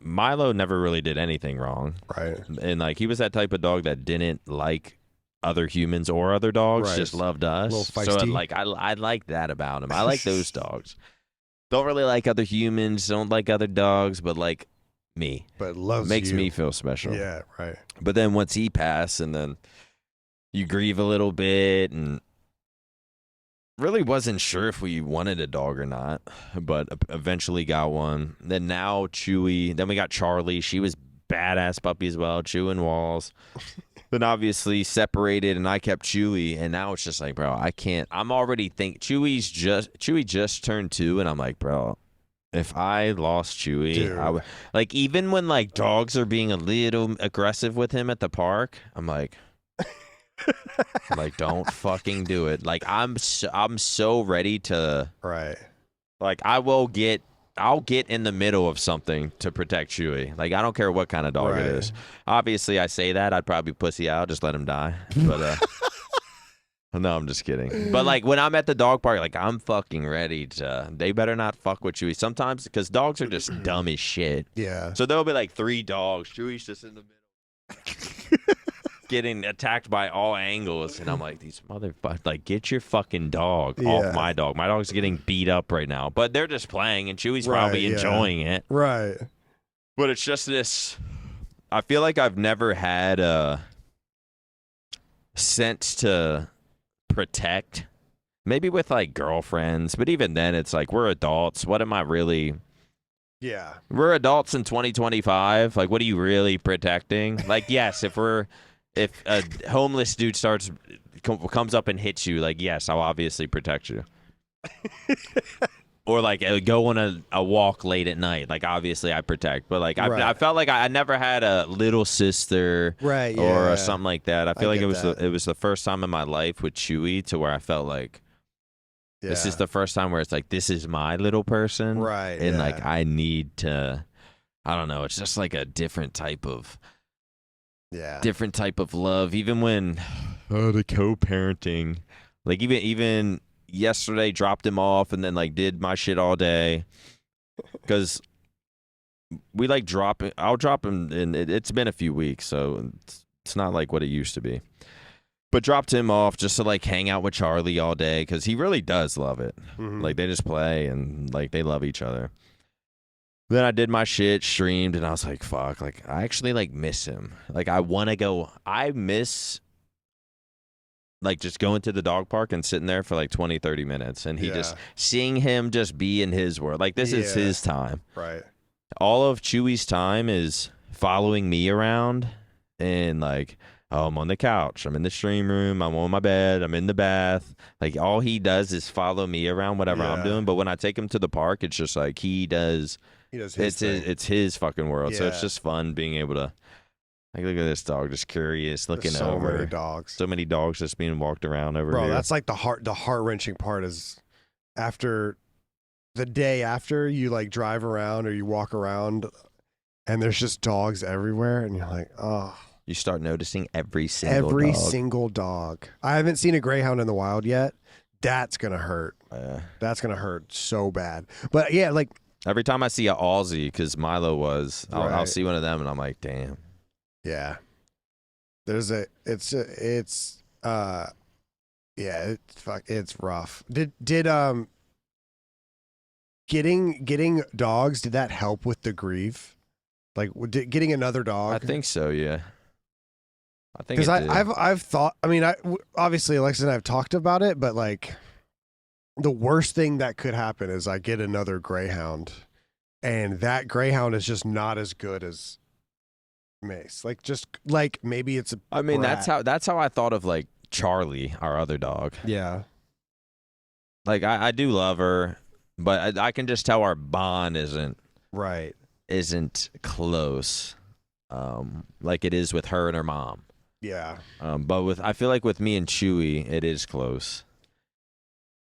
Milo never really did anything wrong. Right. And he was that type of dog that didn't like other humans or other dogs, just loved us. A little feisty. So I like that about him. I like those dogs. Don't really like other humans, don't like other dogs, but me. But loves makes you. me feel special. Yeah, right. But then once he passed, and then you grieve a little bit, and really wasn't sure if we wanted a dog or not, but eventually got one. Then now Chewy. Then we got Charlie. She was badass puppy as well, chewing walls. Then obviously separated, and I kept Chewy, and now it's just bro, I can't. I'm already Chewy just turned 2, and I'm like, bro, if I lost Chewy, I would, even when dogs are being a little aggressive with him at the park, I'm like. Don't fucking do it. I'm so ready to. Right. I'll get in the middle of something to protect Chewy. I don't care what kind of dog it is. Obviously, I say that I'd probably pussy out, just let him die. But no, I'm just kidding. But when I'm at the dog park, I'm fucking ready to. They better not fuck with Chewy. Sometimes because dogs are just dumb as shit. Yeah. So there'll be 3 dogs. Chewy's just in the middle. Getting attacked by all angles, and I'm like, these motherfuckers, get your fucking dog off my dog. My dog's getting beat up right now, but they're just playing, and Chewy's probably enjoying it. Right. But it's just this. I feel like I've never had a sense to protect. Maybe with girlfriends, but even then, it's we're adults. What am I really? Yeah. We're adults in 2025. What are you really protecting? Yes, if a homeless dude comes up and hits you, yes, I'll obviously protect you. Or go on a walk late at night, obviously I protect. But I felt like I never had a little sister, or something like that. I feel like it was the first time in my life with Chewy to where I felt this is the first time where it's this is my little person, right? And I need to, I don't know. It's just a different type of. Yeah. Different type of love. Even when the co-parenting, even yesterday dropped him off and then did my shit all day because we I'll drop him, and it's been a few weeks, so it's not what it used to be. But dropped him off just to hang out with Charlie all day because he really does love it. Mm-hmm. They just play and they love each other. Then I did my shit, streamed, and I was like, fuck, I actually, miss him. I want to go. I miss, just going to the dog park and sitting there for, 20, 30 minutes. And he just, seeing him just be in his world. This is his time. Right. All of Chewy's time is following me around and, oh, I'm on the couch. I'm in the stream room. I'm on my bed. I'm in the bath. All he does is follow me around, whatever I'm doing. But when I take him to the park, it's just he does... He does his thing. It's his fucking world. Yeah. So it's just fun being able to Like, look at this dog, just curious, looking There's so over. many dogs. So many dogs just being walked around over here. Bro, that's like the heart-wrenching part is after the day after you like drive around or you walk around and there's just dogs everywhere and you're like, oh. You start noticing every single dog. I haven't seen a greyhound in the wild yet. That's going to hurt. That's going to hurt so bad. But yeah, like. Every time I see a Aussie, because Milo was, I'll see one of them and I'm like, damn. Yeah. It's rough. Did getting dogs, did that help with the grief? Like getting another dog? I think so, yeah. I think because I've thought. I mean, obviously Alexis and I have talked about it, but like the worst thing that could happen is I get another greyhound, and that greyhound is just not as good as Mace. Like just like maybe it's a. I mean, brat. that's how I thought of like Charlie, our other dog. Yeah. Like I do love her, but I can just tell our bond isn't close, like it is with her and her mom. Yeah. But I feel like with me and Chewy, it is close.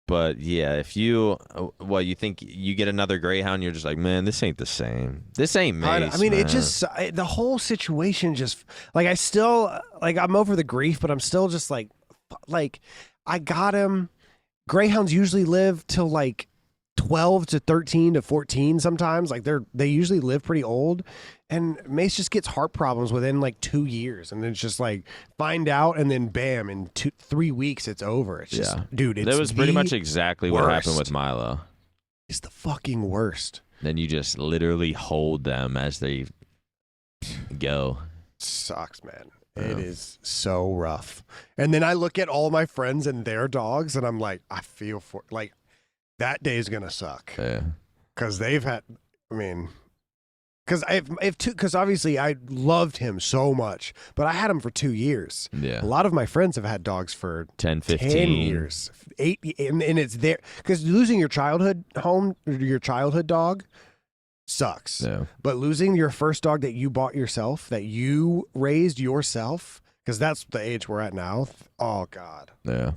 But yeah, if you think you get another greyhound, you're just like, man, this ain't the same. This ain't Mace. I mean, man. it just the whole situation just like I still like I'm over the grief, but I'm still just like I got him. Greyhounds usually live till like 12 to 13 to 14 sometimes. Like they usually live pretty old. And Mace just gets heart problems within like 2 years. And it's just like find out and then bam, in 3 weeks it's over. It's just, dude, it's that was pretty much exactly what happened with Milo. It's the fucking worst. Then you just literally hold them as they go. Sucks, man. It is so rough. And then I look at all my friends and their dogs and I'm like, I feel for like that day is going to suck. Yeah. Cause they've had, I mean, because obviously I loved him so much, but I had him for 2 years. Yeah. A lot of my friends have had dogs for 10, 15 10 years, 8, and it's there because losing your childhood home, your childhood dog sucks. Yeah. But losing your first dog that you bought yourself, that you raised yourself, because that's the age we're at now. Oh God. Yeah.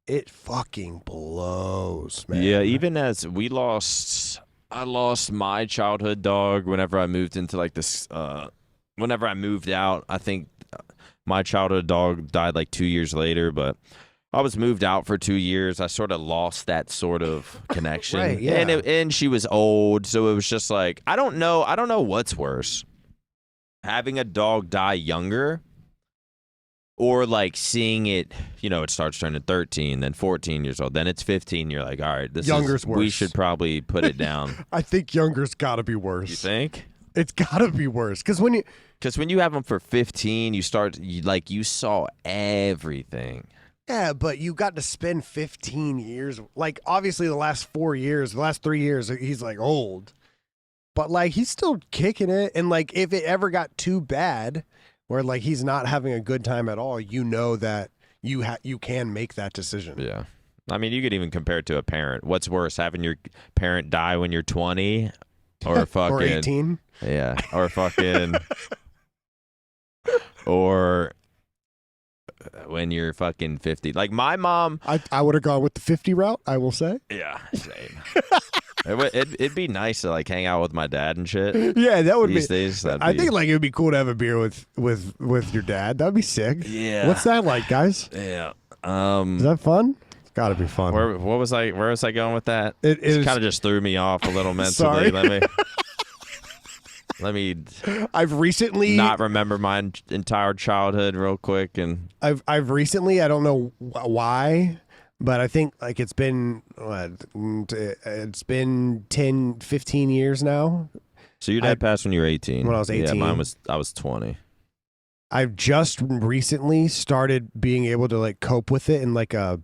It fucking blows, man. Yeah. Even as I lost my childhood dog whenever I moved into like this. Whenever I moved out, I think my childhood dog died like 2 years later. But I was moved out for 2 years. I sort of lost that sort of connection. Right, yeah. And she was old, so it was just like I don't know what's worse, having a dog die younger, or like seeing it, it starts turning 13, then 14 years old, then it's 15. You're like, all right, Younger's worse. We should probably put it down. I think younger's got to be worse. You think? It's got to be worse because when you have them for 15, you saw everything. Yeah, but you got to spend 15 years. Like obviously the last 3 years, he's like old, but like he's still kicking it. And like if it ever got too bad, where like he's not having a good time at all, that you can make that decision. Yeah. I mean, you could even compare it to a parent. What's worse, having your parent die when you're 20 or fucking or 18? Yeah, or fucking or when you're fucking 50. Like my mom, I would have gone with the 50 route, I will say. Yeah, same. It'd be nice to like hang out with my dad and shit. Yeah, that would these days. I think like it would be cool to have a beer with your dad. That'd be sick. Yeah. What's that like, guys? Yeah. Is that fun? It's got to be fun. Where was I going with that? It kind of just threw me off a little Sorry. mentally. Let me. I've recently not remember my entire childhood real quick, and I've recently, I don't know why, but I think like it's been 10, 15 years now. So your dad passed when you were 18. When I was 18. Yeah, I was 20. I've just recently started being able to like cope with it in like a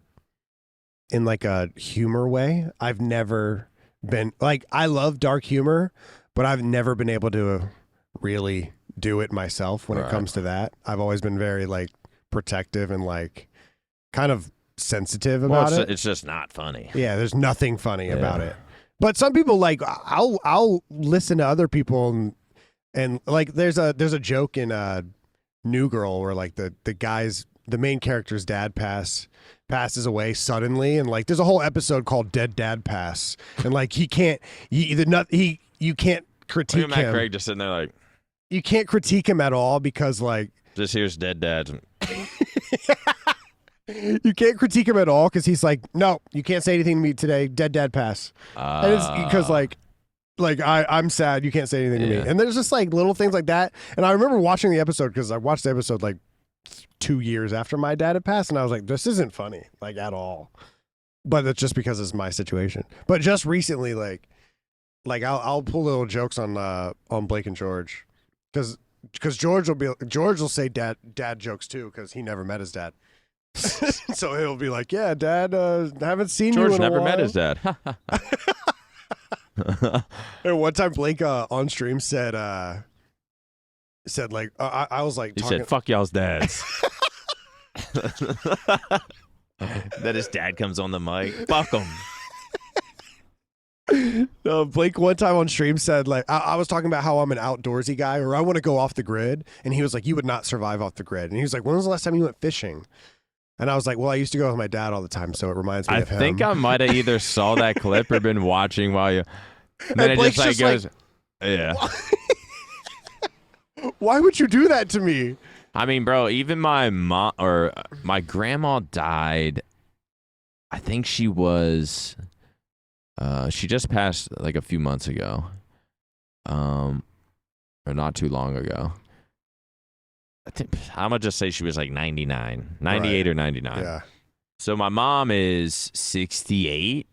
humor way. I've never been like, I love dark humor, but I've never been able to really do it myself when it comes to that. I've always been very like protective and like kind of sensitive about it. It's just not funny. Yeah, there's nothing funny about it. But some people like I'll listen to other people and like there's a joke in New Girl where like the main character's dad passes away suddenly, and like there's a whole episode called Dead Dad Pass, and like you can't critique Matt him. Craig just sitting there like, you can't critique him at all because like just here's dead dad. you can't critique him at all because he's like, no, you can't say anything to me today. Dead Dad Pass. And it's because like I'm sad. You can't say anything to me. And there's just like little things like that. And I remember watching the episode because I watched the episode like 2 years after my dad had passed, and I was like, this isn't funny like at all. But it's just because it's my situation. But just recently, like I'll pull little jokes on Blake and George because George will say dad jokes too because he never met his dad. So he'll be like, yeah, Dad, haven't seen George you in a never while. met his dad. And one time Blake on stream said like I was like He talking, said, fuck y'all's dads. Then his dad comes on the mic. Fuck him. No, Blake one time on stream said like I was talking about how I'm an outdoorsy guy or I want to go off the grid, and he was like, you would not survive off the grid. And he was like, when was the last time you went fishing? And I was like, well, I used to go with my dad all the time, so it reminds me of him. I think I might have either saw that clip or been watching while you. And then it Blake's just like just goes, yeah. Why would you do that to me? I mean, bro, even my mom or my grandma died. I think she was. She just passed like a few months ago, or not too long ago. I think I'm gonna just say she was like 99, 98 right. or 99. Yeah. So my mom is 68,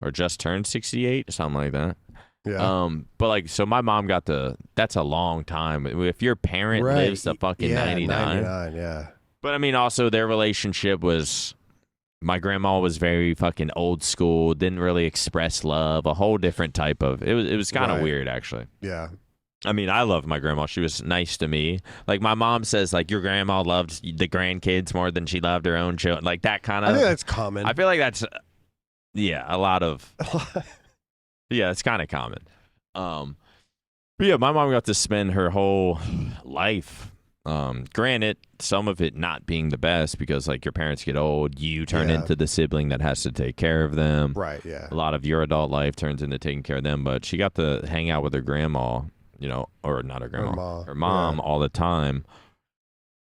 or just turned 68, something like that. Yeah. But like, so my mom got that's a long time. If your parent lives to fucking 99. 99, yeah. But I mean, also their relationship was, my grandma was very fucking old school, didn't really express love, a whole different type of, it was kind of Right. weird actually. Yeah. I mean, I love my grandma. She was nice to me. Like my mom says, like your grandma loved the grandkids more than she loved her own children. Like that kind of. I think that's common. I feel like that's, a lot of. Yeah, it's kind of common. But yeah, my mom got to spend her whole life. Granted, some of it not being the best because like your parents get old, you turn into the sibling that has to take care of them. Right. Yeah. A lot of your adult life turns into taking care of them. But she got to hang out with her grandma. You know, or not her grandma, her mom all the time.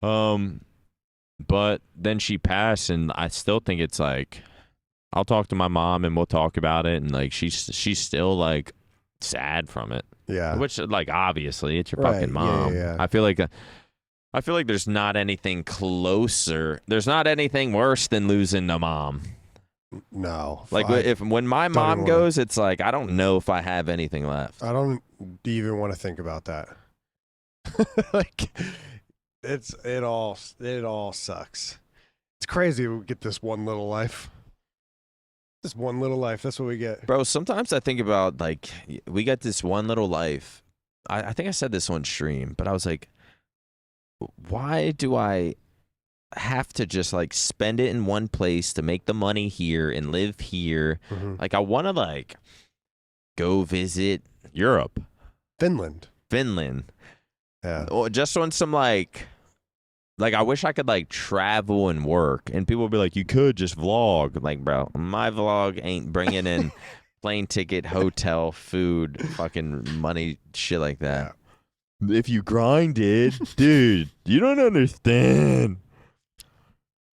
But then she passed, and I still think it's like, I'll talk to my mom and we'll talk about it, and like she's still like sad from it. Yeah. Which like obviously it's your Right. fucking mom. Yeah. I feel like there's not anything closer. There's not anything worse than losing a mom. No. Like when my mom goes, it's like I don't know if I have anything left. I don't even want to think about that. Like it all sucks. It's crazy we get this one little life. This one little life, that's what we get. Bro, sometimes I think about like we got this one little life. I think I said this on stream, but I was like, why do I have to just like spend it in one place to make the money here and live here? Mm-hmm. Like I want to like go visit Europe, Finland. Yeah. Or just on some like I wish I could like travel and work, and people would be like, you could just vlog. Like, bro, my vlog ain't bringing in plane ticket, hotel, food, fucking money, shit like that. Yeah. If you grinded, dude, you don't understand.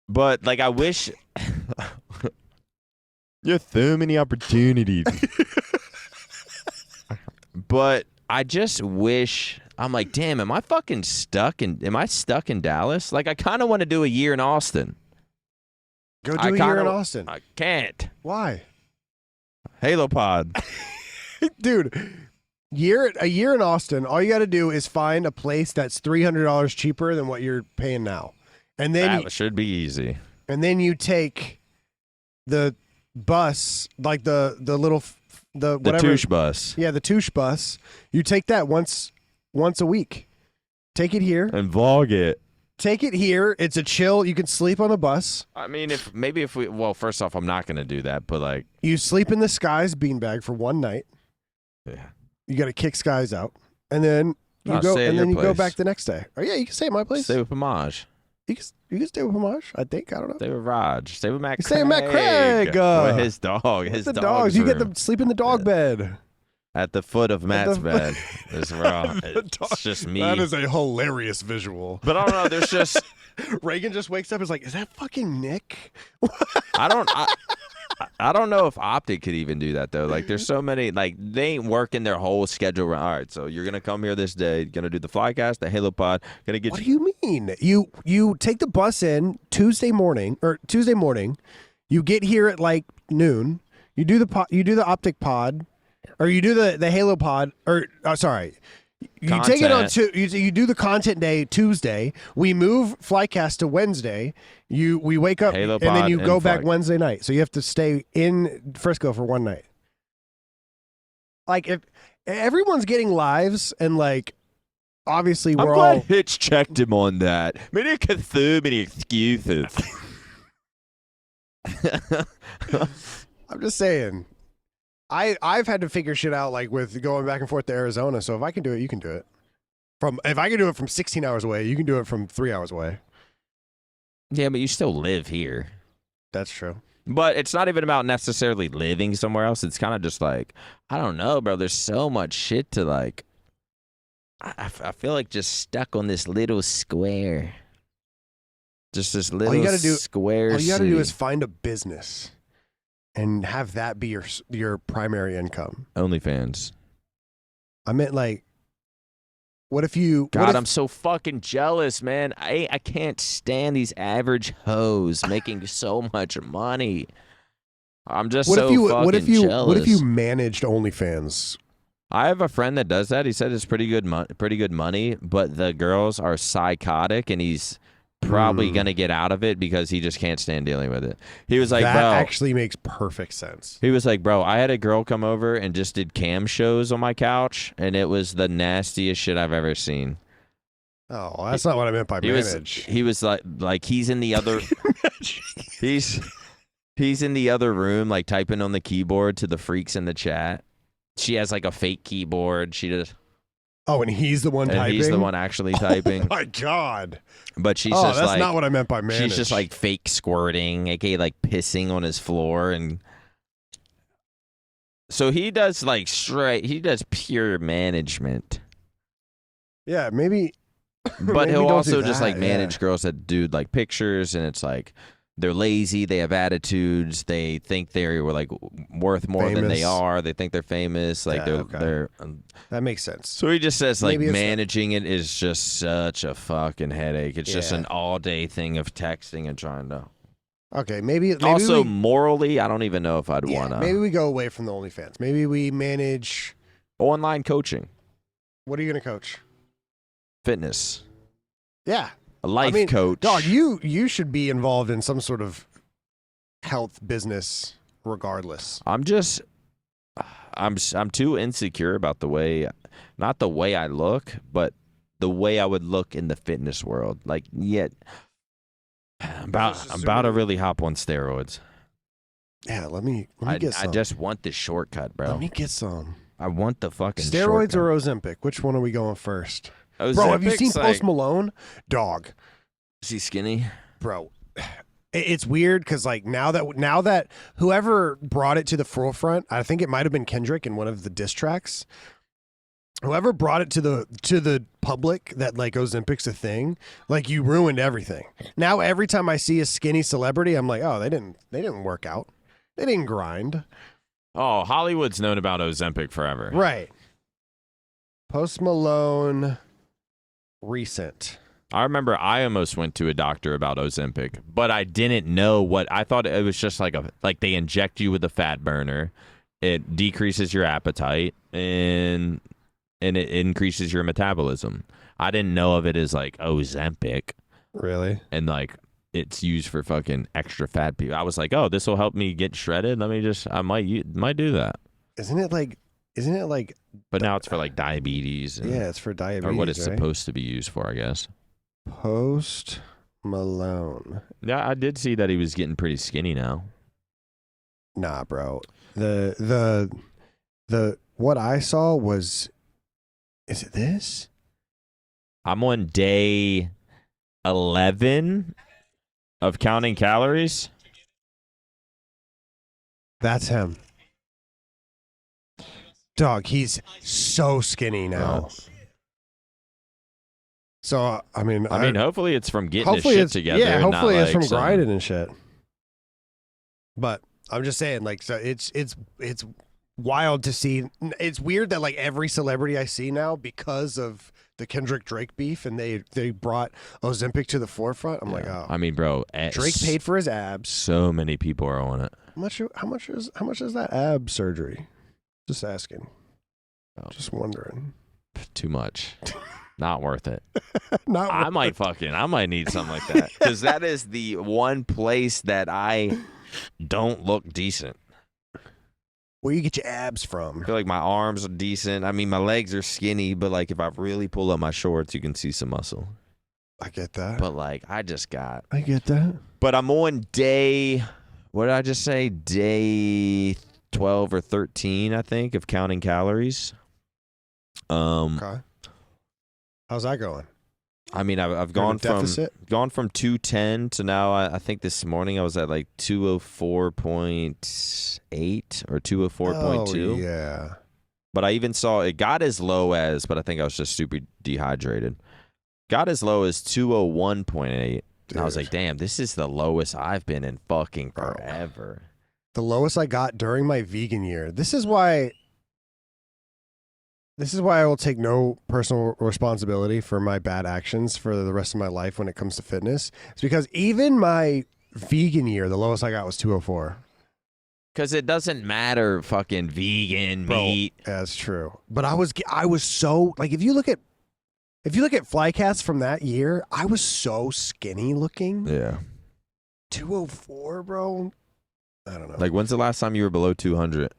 But like, I wish you have so many opportunities. But I just wish, I'm like, damn, am I stuck in Dallas? Like, I kind of want to do a year in Austin. Go do a year in Austin. I can't. Why? Halo Pod. Dude, a year in Austin, all you got to do is find a place that's $300 cheaper than what you're paying now. And then that should be easy. And then you take the bus, like the whatever, Touche bus. Yeah, the Touche bus. You take that once a week. Take it here and vlog it. Take it here. It's a chill. You can sleep on the bus. I mean, first off, I'm not going to do that, but like, you sleep in the Skies beanbag for one night. Yeah. You got to kick Skies out, and then You go and then you go back the next day. Oh yeah, you can stay at my place. Stay with Homage. You can stay with Homage. I think. I don't know. Stay with Raj. Stay with Matt. Stay with Matt Craig. With his dog. His dogs. You get to sleep in the dog bed. At the foot of Matt's bed. It's just me. That is a hilarious visual. But I don't know. There's just Reagan just wakes up and is like, "Is that fucking Nick?" I don't know if OpTic could even do that though. Like, there's so many. Like, they ain't working their whole schedule around. All right, so you're gonna come here this day. Gonna do the Flycast, the Halo Pod. Gonna get. What do you mean? You take the bus in Tuesday morning. You get here at like noon. You do the OpTic Pod. Or you do the Halo Pod, or sorry, you Content. take it on you do the content day Tuesday. We move Flycast to Wednesday. We wake up Halo and Pod then you go back Flycast. Wednesday night. So you have to stay in Frisco for one night. Like if everyone's getting lives and like obviously I'm we're glad all Hitch checked him on that. Many excuses. I'm just saying. I've had to figure shit out like with going back and forth to Arizona. So if I can do it, you can do it. If I can do it from 16 hours away, you can do it from 3 hours away. Yeah, but you still live here. That's true. But it's not even about necessarily living somewhere else. It's kind of just like, I don't know, bro. There's so much shit to like. I feel like just stuck on this little square. Just this little square. All you got to do is find a business. And have that be your primary income. OnlyFans. I meant like, what if you? God, I'm so fucking jealous, man. I can't stand these average hoes making so much money. I'm just jealous. What if you managed OnlyFans? I have a friend that does that. He said it's pretty good money, but the girls are psychotic, and he's probably gonna get out of it because he just can't stand dealing with it. He was like, that bro, actually makes perfect sense. He was like, bro, I had a girl come over and just did cam shows on my couch, and it was the nastiest shit I've ever seen. Oh, that's not what I meant by manage. He was like he's in the other he's in the other room, like typing on the keyboard to the freaks in the chat. She has like a fake keyboard. She just and he's the one typing? He's the one actually typing. Oh, my God. But she's just that's not what I meant by manage. She's just like fake squirting, aka like pissing on his floor. And so he does he does pure management. Yeah, maybe. But he'll also just like manage girls that do like pictures, and it's like they're lazy, they have attitudes, they think they're like worth more than they are, they think they're famous, like they're that makes sense. So he just says like managing it is just such a fucking headache. It's just an all day thing of texting and trying to. Okay, maybe also morally, I don't even know if I'd want to. Maybe we go away from the OnlyFans. Maybe we manage online coaching. What are you gonna coach? Fitness. Yeah. A life coach. Dog, you should be involved in some sort of health business regardless. I'm too insecure about not the way I look, but the way I would look in the fitness world. Like, I'm about to really hop on steroids. Yeah, let me get some. I just want the shortcut, bro. Let me get some. I want the fucking steroids shortcut. or Ozempic? Which one are we going first? Bro, have you seen Post Malone? Dog. Is he skinny? Bro, it's weird because like now that whoever brought it to the forefront, I think it might have been Kendrick in one of the diss tracks. Whoever brought it to the public that like Ozempic's a thing, like you ruined everything. Now every time I see a skinny celebrity, I'm like, oh, they didn't work out. They didn't grind. Oh, Hollywood's known about Ozempic forever. Right. Post Malone recent. I remember I almost went to a doctor about Ozempic, but I didn't know what I thought. It was just like they inject you with a fat burner. It decreases your appetite and it increases your metabolism. I didn't know of it as like Ozempic. Really? And like it's used for fucking extra fat people. I was like, oh, this will help me get shredded. I might do that. Isn't it like? But now it's for like diabetes. It's for diabetes. Or what it's supposed to be used for, I guess. Post Malone. Yeah, I did see that he was getting pretty skinny now. Nah, bro. The what I saw was, is it this? I'm on day 11 of counting calories. That's him. Dog, he's so skinny now. So, I mean, hopefully it's from getting his shit together. Yeah, hopefully it's from some grinding and shit. But I'm just saying, like, so it's wild to see. It's weird that, like, every celebrity I see now, because of the Kendrick Drake beef, and they brought Ozempic to the forefront. I'm like, oh. I mean, bro, Drake paid for his abs. So many people are on it. How much is that ab surgery? Just asking. Just wondering. Too much. Not worth it. I might need something like that, because that is the one place that I don't look decent. Where you get your abs from? I feel like my arms are decent. I mean, my legs are skinny, but like if I really pull up my shorts, you can see some muscle. I get that. But like I get that. But I'm on day, what did I just say? Day 12 or 13, I think, of counting calories. Okay. How's that going? I mean, I've gone from 210 to now. I think this morning I was at like 204.8 or 204.2. Oh, yeah. But I even saw it got as low as, but I think I was just super dehydrated. Got as low as 201.8. And I was like, damn, this is the lowest I've been in fucking forever. The lowest I got during my vegan year. This is why I will take no personal responsibility for my bad actions for the rest of my life when it comes to fitness. It's because even my vegan year, the lowest I got was 204. Because it doesn't matter, fucking vegan meat. That's true. But I was so, like, if you look at Flycast from that year, I was so skinny looking. Yeah. 204, bro. I don't know. Like, when's the last time you were below 200?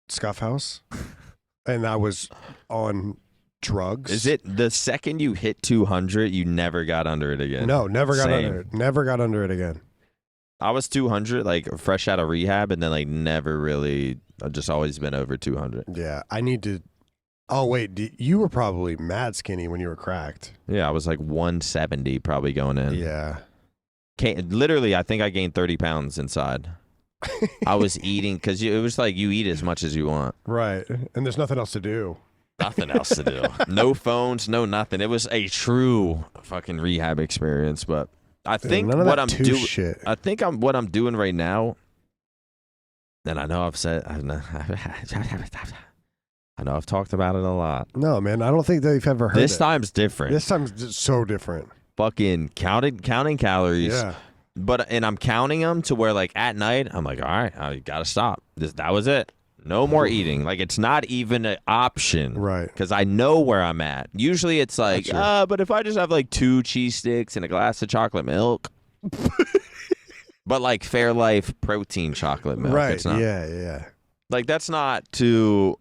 Scuff House. And I was on drugs. Is it the second you hit 200, you never got under it again? No, never got under it. Never got under it again. I was 200, like, fresh out of rehab, and then, like, never really, I've just always been over 200. Yeah, I need to. Oh, wait, you were probably mad skinny when you were cracked. Yeah, I was like 170 probably going in. Yeah. Literally, I think I gained 30 pounds inside. I was eating, because it was like you eat as much as you want. Right. And there's nothing else to do. Nothing else to do. No phones, no nothing. It was a true fucking rehab experience. But I think what I'm doing, what I'm doing right now, and I know I've said, I know I've talked about it a lot. No, man, I don't think they've ever heard This time's different. This time's so different. Fucking counting calories. Yeah. And I'm counting them to where, like, at night, I'm like, all right, I got to stop. That was it. No more eating. Like, it's not even an option. Right. Because I know where I'm at. Usually it's like, but if I just have, like, 2 cheese sticks and a glass of chocolate milk. But, like, Fairlife protein chocolate milk. Right. It's not, yeah. Like, that's not too.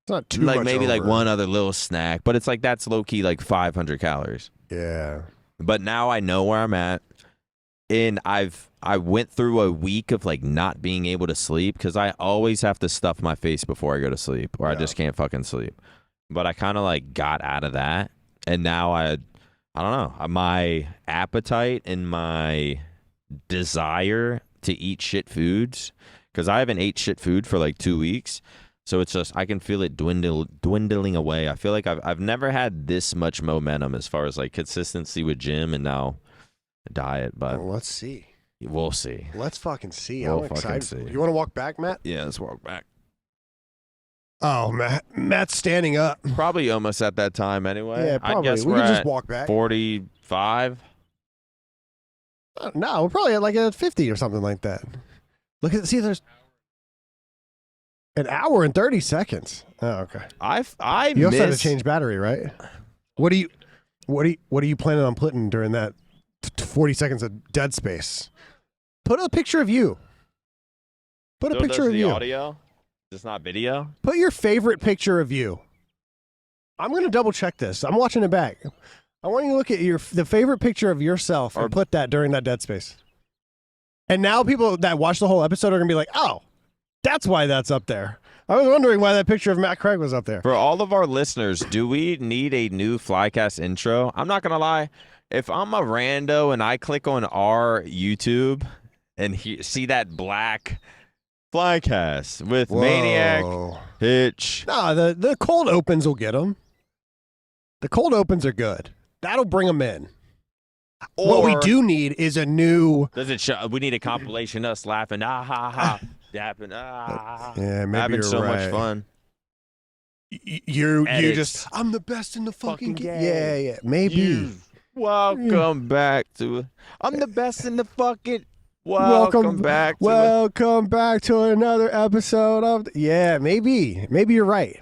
It's not too like, much maybe, over. like, one other little snack. But it's like, that's low-key, like, 500 calories. Yeah. But now I know where I'm at. And I went through a week of, like, not being able to sleep, because I always have to stuff my face before I go to sleep, or I just can't fucking sleep. But I kind of, like, got out of that, and now I don't know, my appetite and my desire to eat shit foods, because I haven't ate shit food for like 2 weeks, so it's just, I can feel it dwindling away. I feel like I've never had this much momentum as far as, like, consistency with gym and now diet, but well, let's see. We'll see. Let's fucking see. We'll I'm excited. see. You want to walk back, Matt? Yeah, let's walk back. Oh, Matt's standing up. Probably almost at that time anyway. Yeah, probably. I guess we we're can just at walk back. 45. No, we're probably at like a 50 or something like that. See, there's an hour and 30 seconds. Oh, okay. You also had to change battery, right? What are you planning on putting during that 40 seconds of dead space? Put a picture of you. Put a picture of you. Audio? It's not video? Put your favorite picture of you. I'm going to double check this. I'm watching it back. I want you to look at the favorite picture of yourself and put that during that dead space. And now people that watch the whole episode are going to be like, oh, that's why that's up there. I was wondering why that picture of Matt Craig was up there. For all of our listeners, do we need a new Flycast intro? I'm not going to lie. If I'm a rando and I click on our YouTube and see that black Flycast with MaNiaC, Hitch. No, the cold opens will get them. The cold opens are good. That'll bring them in. What we do need is a new... Does it show? We need a compilation of us laughing. Ah, ha, ha. Dapping. Ah. Yeah, maybe having you're so right. much fun. You just... I'm the best in the fucking game. Yeah, maybe. Welcome back to... I'm the best in the fucking... Welcome back to another episode of... Yeah, maybe. Maybe you're right.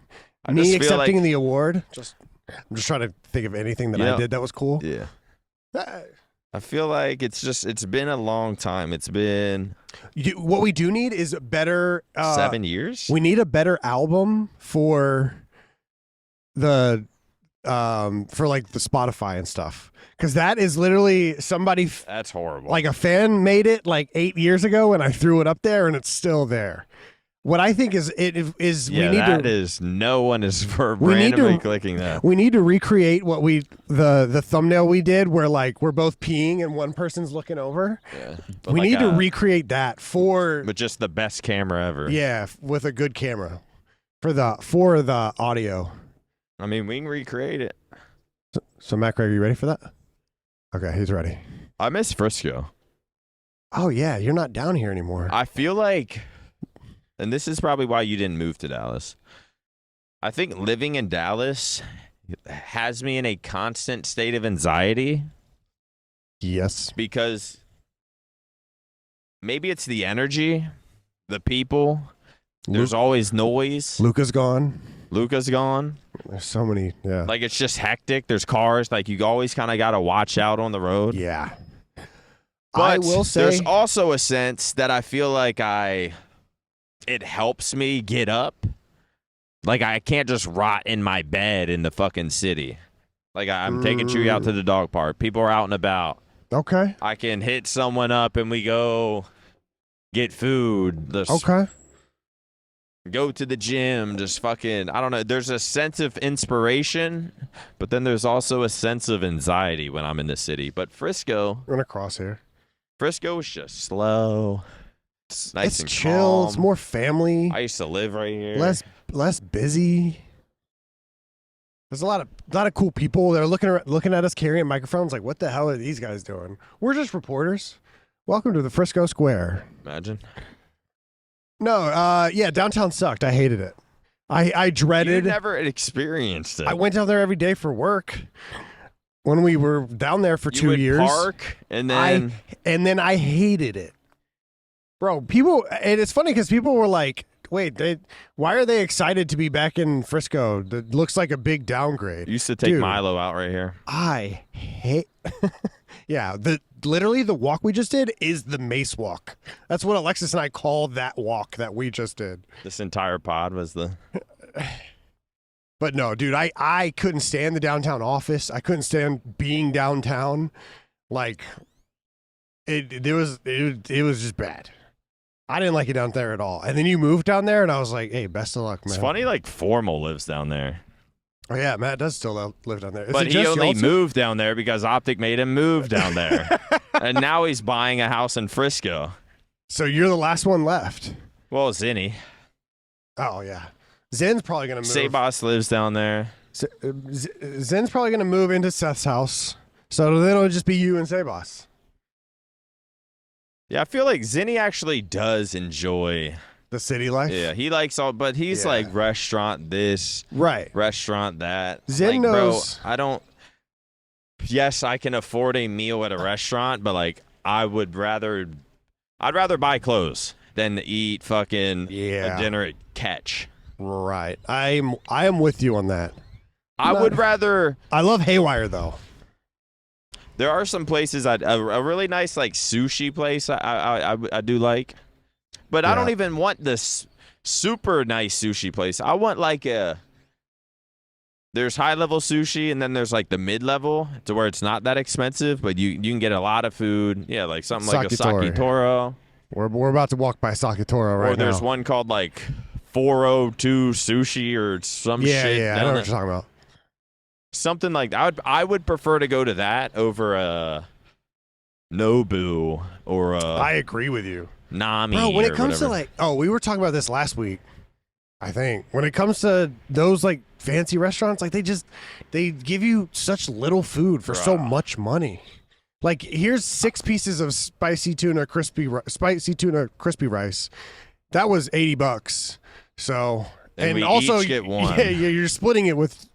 Me accepting the award. I'm just trying to think of anything that I did that was cool. Yeah. I feel like it's been a long time. It's been... What we do need is a better... 7 years? We need a better album for the... for like the Spotify and stuff. Because that is literally somebody... That's horrible. Like a fan made it like 8 years ago and I threw it up there and it's still there. What I think is we need no one is for randomly clicking that. We need to recreate what the thumbnail we did where like we're both peeing and one person's looking over. Yeah. We need to recreate that with just the best camera ever. Yeah, with a good camera for the audio. I mean, we can recreate it. So Matt Craig, are you ready for that? Okay, he's ready. I miss Frisco. Oh yeah, you're not down here anymore. I feel like, and this is probably why you didn't move to Dallas. I think living in Dallas has me in a constant state of anxiety. Yes. Because maybe it's the energy, the people. There's always noise. Luca's gone. There's so many, yeah. Like, it's just hectic. There's cars. Like, you always kind of got to watch out on the road. Yeah. But I will say, there's also a sense that I feel like it helps me get up. Like, I can't just rot in my bed in the fucking city. Like, I'm taking Chewy out to the dog park. People are out and about. Okay. I can hit someone up and we go get food. Okay. Go to the gym. Just fucking, I don't know. There's a sense of inspiration, but then there's also a sense of anxiety when I'm in the city. But Frisco. We're going to cross here. Frisco is just slow. It's nice and chill. calm. It's more family. I used to live right here. Less busy. There's a lot of cool people. They're looking at us carrying microphones. Like, what the hell are these guys doing? We're just reporters. Welcome to the Frisco Square. Imagine. No, yeah, downtown sucked. I hated it. I dreaded. You never experienced it. I went down there every day for work. When we were down there for 2 years, park and then I hated it, bro. People, and it's funny because people were like, "Wait, why are they excited to be back in Frisco? That looks like a big downgrade." Used to take Milo out right here. I hate. Yeah, literally the walk we just did is the Mace Walk. That's what Alexis and I call that walk that we just did. This entire pod was the. But no, dude, I couldn't stand the downtown office. I couldn't stand being downtown. Like, it was just bad. I didn't like it down there at all. And then you moved down there, and I was like, hey, best of luck, man. It's funny, like, Formal lives down there. Oh, yeah, Matt does still live down there. But he only moved down there because OpTic made him move down there. And now he's buying a house in Frisco. So you're the last one left. Well, Zinni. Oh, yeah. Zen's probably going to move. Sebas lives down there. Zen's probably going to move into Seth's house. So then it'll just be you and Sebas. Yeah, I feel like Zinni actually does enjoy the city life. Yeah, he likes all, but he's like restaurant this, right? Restaurant that. Zen knows. Bro, I don't. Yes, I can afford a meal at a restaurant, but like I'd rather buy clothes than eat fucking a dinner at Catch. Right. I am with you on that. I would rather. I love Haywire though. There are some places a really nice like sushi place I do like, but I don't even want this super nice sushi place. I want like there's high level sushi and then there's like the mid level to where it's not that expensive, but you can get a lot of food. Yeah, like something like a Saki Toro. We're about to walk by Saki Toro right now. Or there's one called like 402 sushi or some shit. Yeah, I know what you're talking about. Something like that. I would prefer to go to that over a Nobu or a I agree with you. Nami. Bro, when it whatever. comes to like, we were talking about this last week, I think. When it comes to those like fancy restaurants, like they give you such little food for so much money. Like here's 6 pieces of spicy tuna crispy rice. That was $80. So And we also each get one. Yeah, you're splitting it with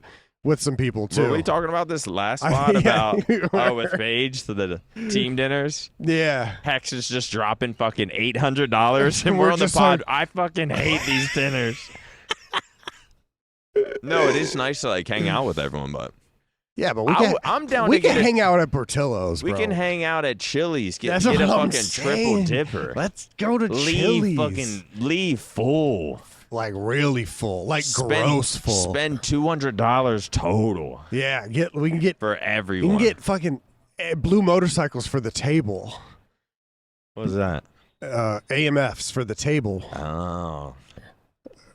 some people too. Were we talking about this last spot about with Paige to the team dinners? Yeah. Hex is just dropping fucking $800 and we're on the pod. I fucking hate these dinners. No, it is nice to like hang out with everyone, but yeah, but I'm down we to can hang out at Portillo's, We bro. can hang out at Chili's, get That's a what I'm fucking saying. triple dipper. Let's go to Chili's. Leave full. Like really full, like gross full. Spend $200 total. Yeah, we can get for everyone. We can get fucking blue motorcycles for the table. What is that? AMFs for the table. Oh.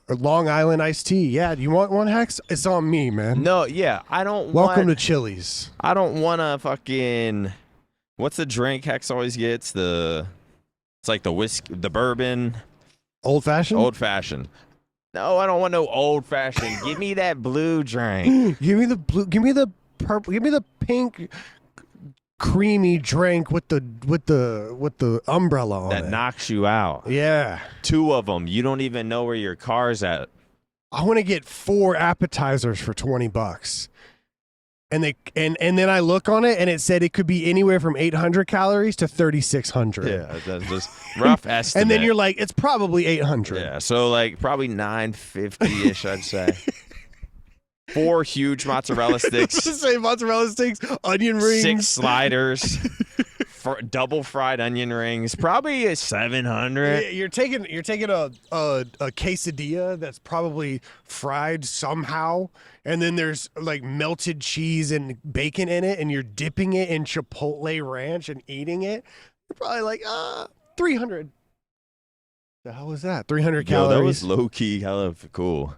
Long Island iced tea. Yeah, do you want one, Hex? It's on me, man. No, yeah, I don't. Welcome to Chili's. I don't want to fucking. What's the drink Hex always gets? It's like the whiskey, the bourbon. Old fashioned. Old fashioned. No, I don't want no old fashioned. Give me that blue drink. Give me the blue. Give me the purple. Give me the pink, creamy drink with the umbrella on that it. knocks you out. Yeah. 2 of them. You don't even know where your car's at. I want to get 4 appetizers for $20. And then I look on it and it said it could be anywhere from 800 calories to 3,600. Yeah, that's just rough estimate. And then you're like, it's probably 800. Yeah, so like probably 950-ish, I'd say. 4 huge mozzarella sticks. Just say mozzarella sticks, onion rings, 6 sliders, double fried onion rings, probably a 700. You're taking a quesadilla that's probably fried somehow, and then there's like melted cheese and bacon in it, and you're dipping it in Chipotle ranch and eating it. You're probably like 300. The hell was that? 300 calories. That was low key, hella cool.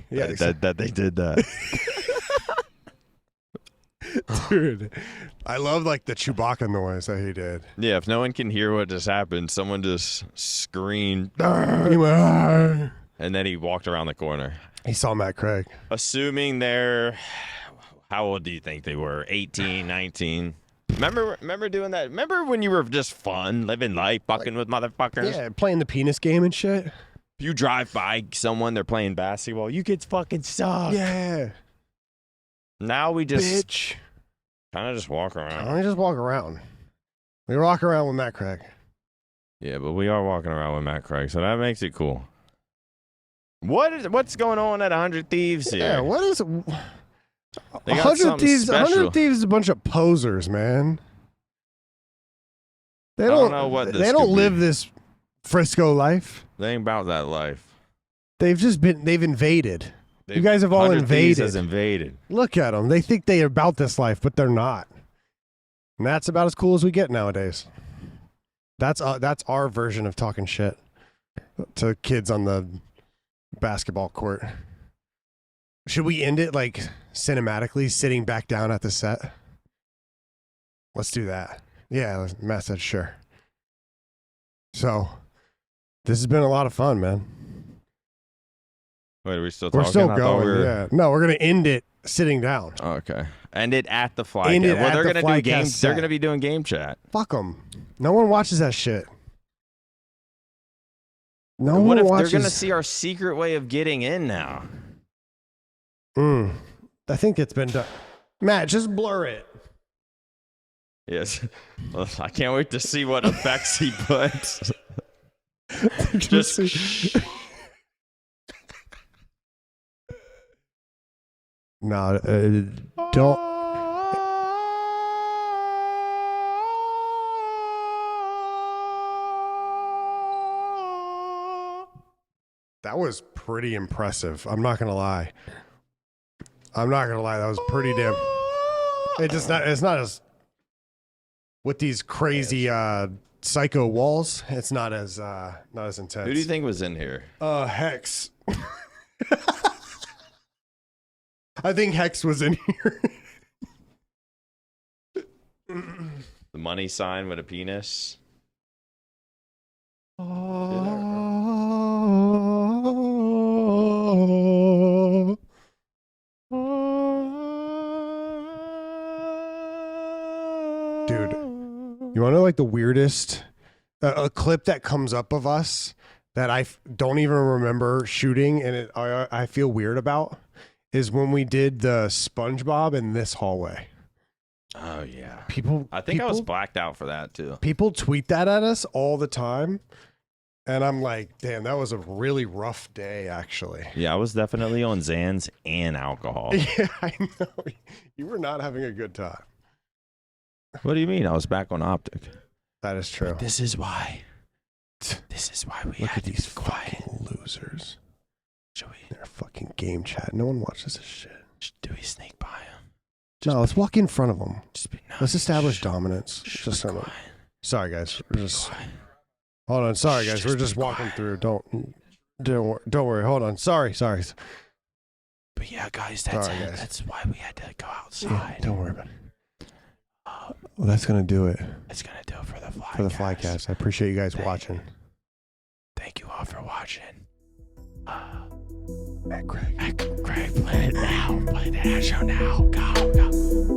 Yeah, that they did that. Dude, I love like the Chewbacca noise that he did. Yeah, if no one can hear what just happened, someone just screamed, And and then he walked around the corner. he saw Matt Craig. Assuming they're, how old do you think they were? 18, 19? Remember doing that? Remember when you were just fun, living life, fucking with motherfuckers? Yeah, playing the penis game and shit. If you drive by someone, they're playing basketball, you kids fucking suck. Yeah. Now we just Bitch. kind of just walk Why around. don't you just walk around? We walk around with Matt Craig. Yeah, but we are walking around with Matt Craig, so that makes it cool. What's going on at 100 Thieves here? Yeah, what is They got 100 something Thieves? special. 100 Thieves is a bunch of posers, man. They I don't know what this they don't could live be. this Frisco life. They ain't about that life. They've invaded. You guys have all 100 Thieves invaded. has invaded. Look at them. They think they're about this life, but they're not. And that's about as cool as we get nowadays. That's our version of talking shit to kids on the basketball court. Should we end it like cinematically, sitting back down at the set? Let's do that. Yeah, Matt said sure. So, this has been a lot of fun, man. Wait, are we still talking? We're still I thought going. Yeah. No, we're gonna end it sitting down. Oh, okay. End it at the Flycast. End it Well, at they're the gonna do Flycast game. set. They're gonna be doing game chat. Fuck them. No one watches that shit. No What one if watches. they're gonna see our secret way of getting in now? I think it's been done. Matt, just blur it. Yes. Well, I can't wait to see what effects he puts. Just no, don't. That was pretty impressive. I'm not gonna lie. That was pretty damn. It's not as with these crazy psycho walls. It's not as intense. who do you think was in here? Hex. I think Hex was in here. The money sign with a penis. Dude, you want to know like the weirdest a clip that comes up of us that I don't even remember shooting and I feel weird about is when we did the SpongeBob in this hallway. Oh yeah. I think I was blacked out for that too. People tweet that at us all the time. And I'm like, damn, that was a really rough day, actually. Yeah, I was definitely on Xans and alcohol. Yeah, I know. You were not having a good time. What do you mean? I was back on OpTic. That is true. But this is why we Look had at to these be quiet. fucking losers. Should we? They're fucking game chat. No one watches this shit. Do we sneak by them? No, let's walk in front of them. Let's establish dominance. Just quiet. Sorry, guys. We're just... Hold on. Sorry, guys. We're just walking through. Don't worry. Hold on. Sorry. But yeah, guys, that's why we had to go outside. Yeah, don't worry about it. Well, that's going to do it. It's going to do it for the Flycast. For the Flycast. I appreciate you guys watching. Thank you all for watching. Craig, play it now. Play the show now. Go.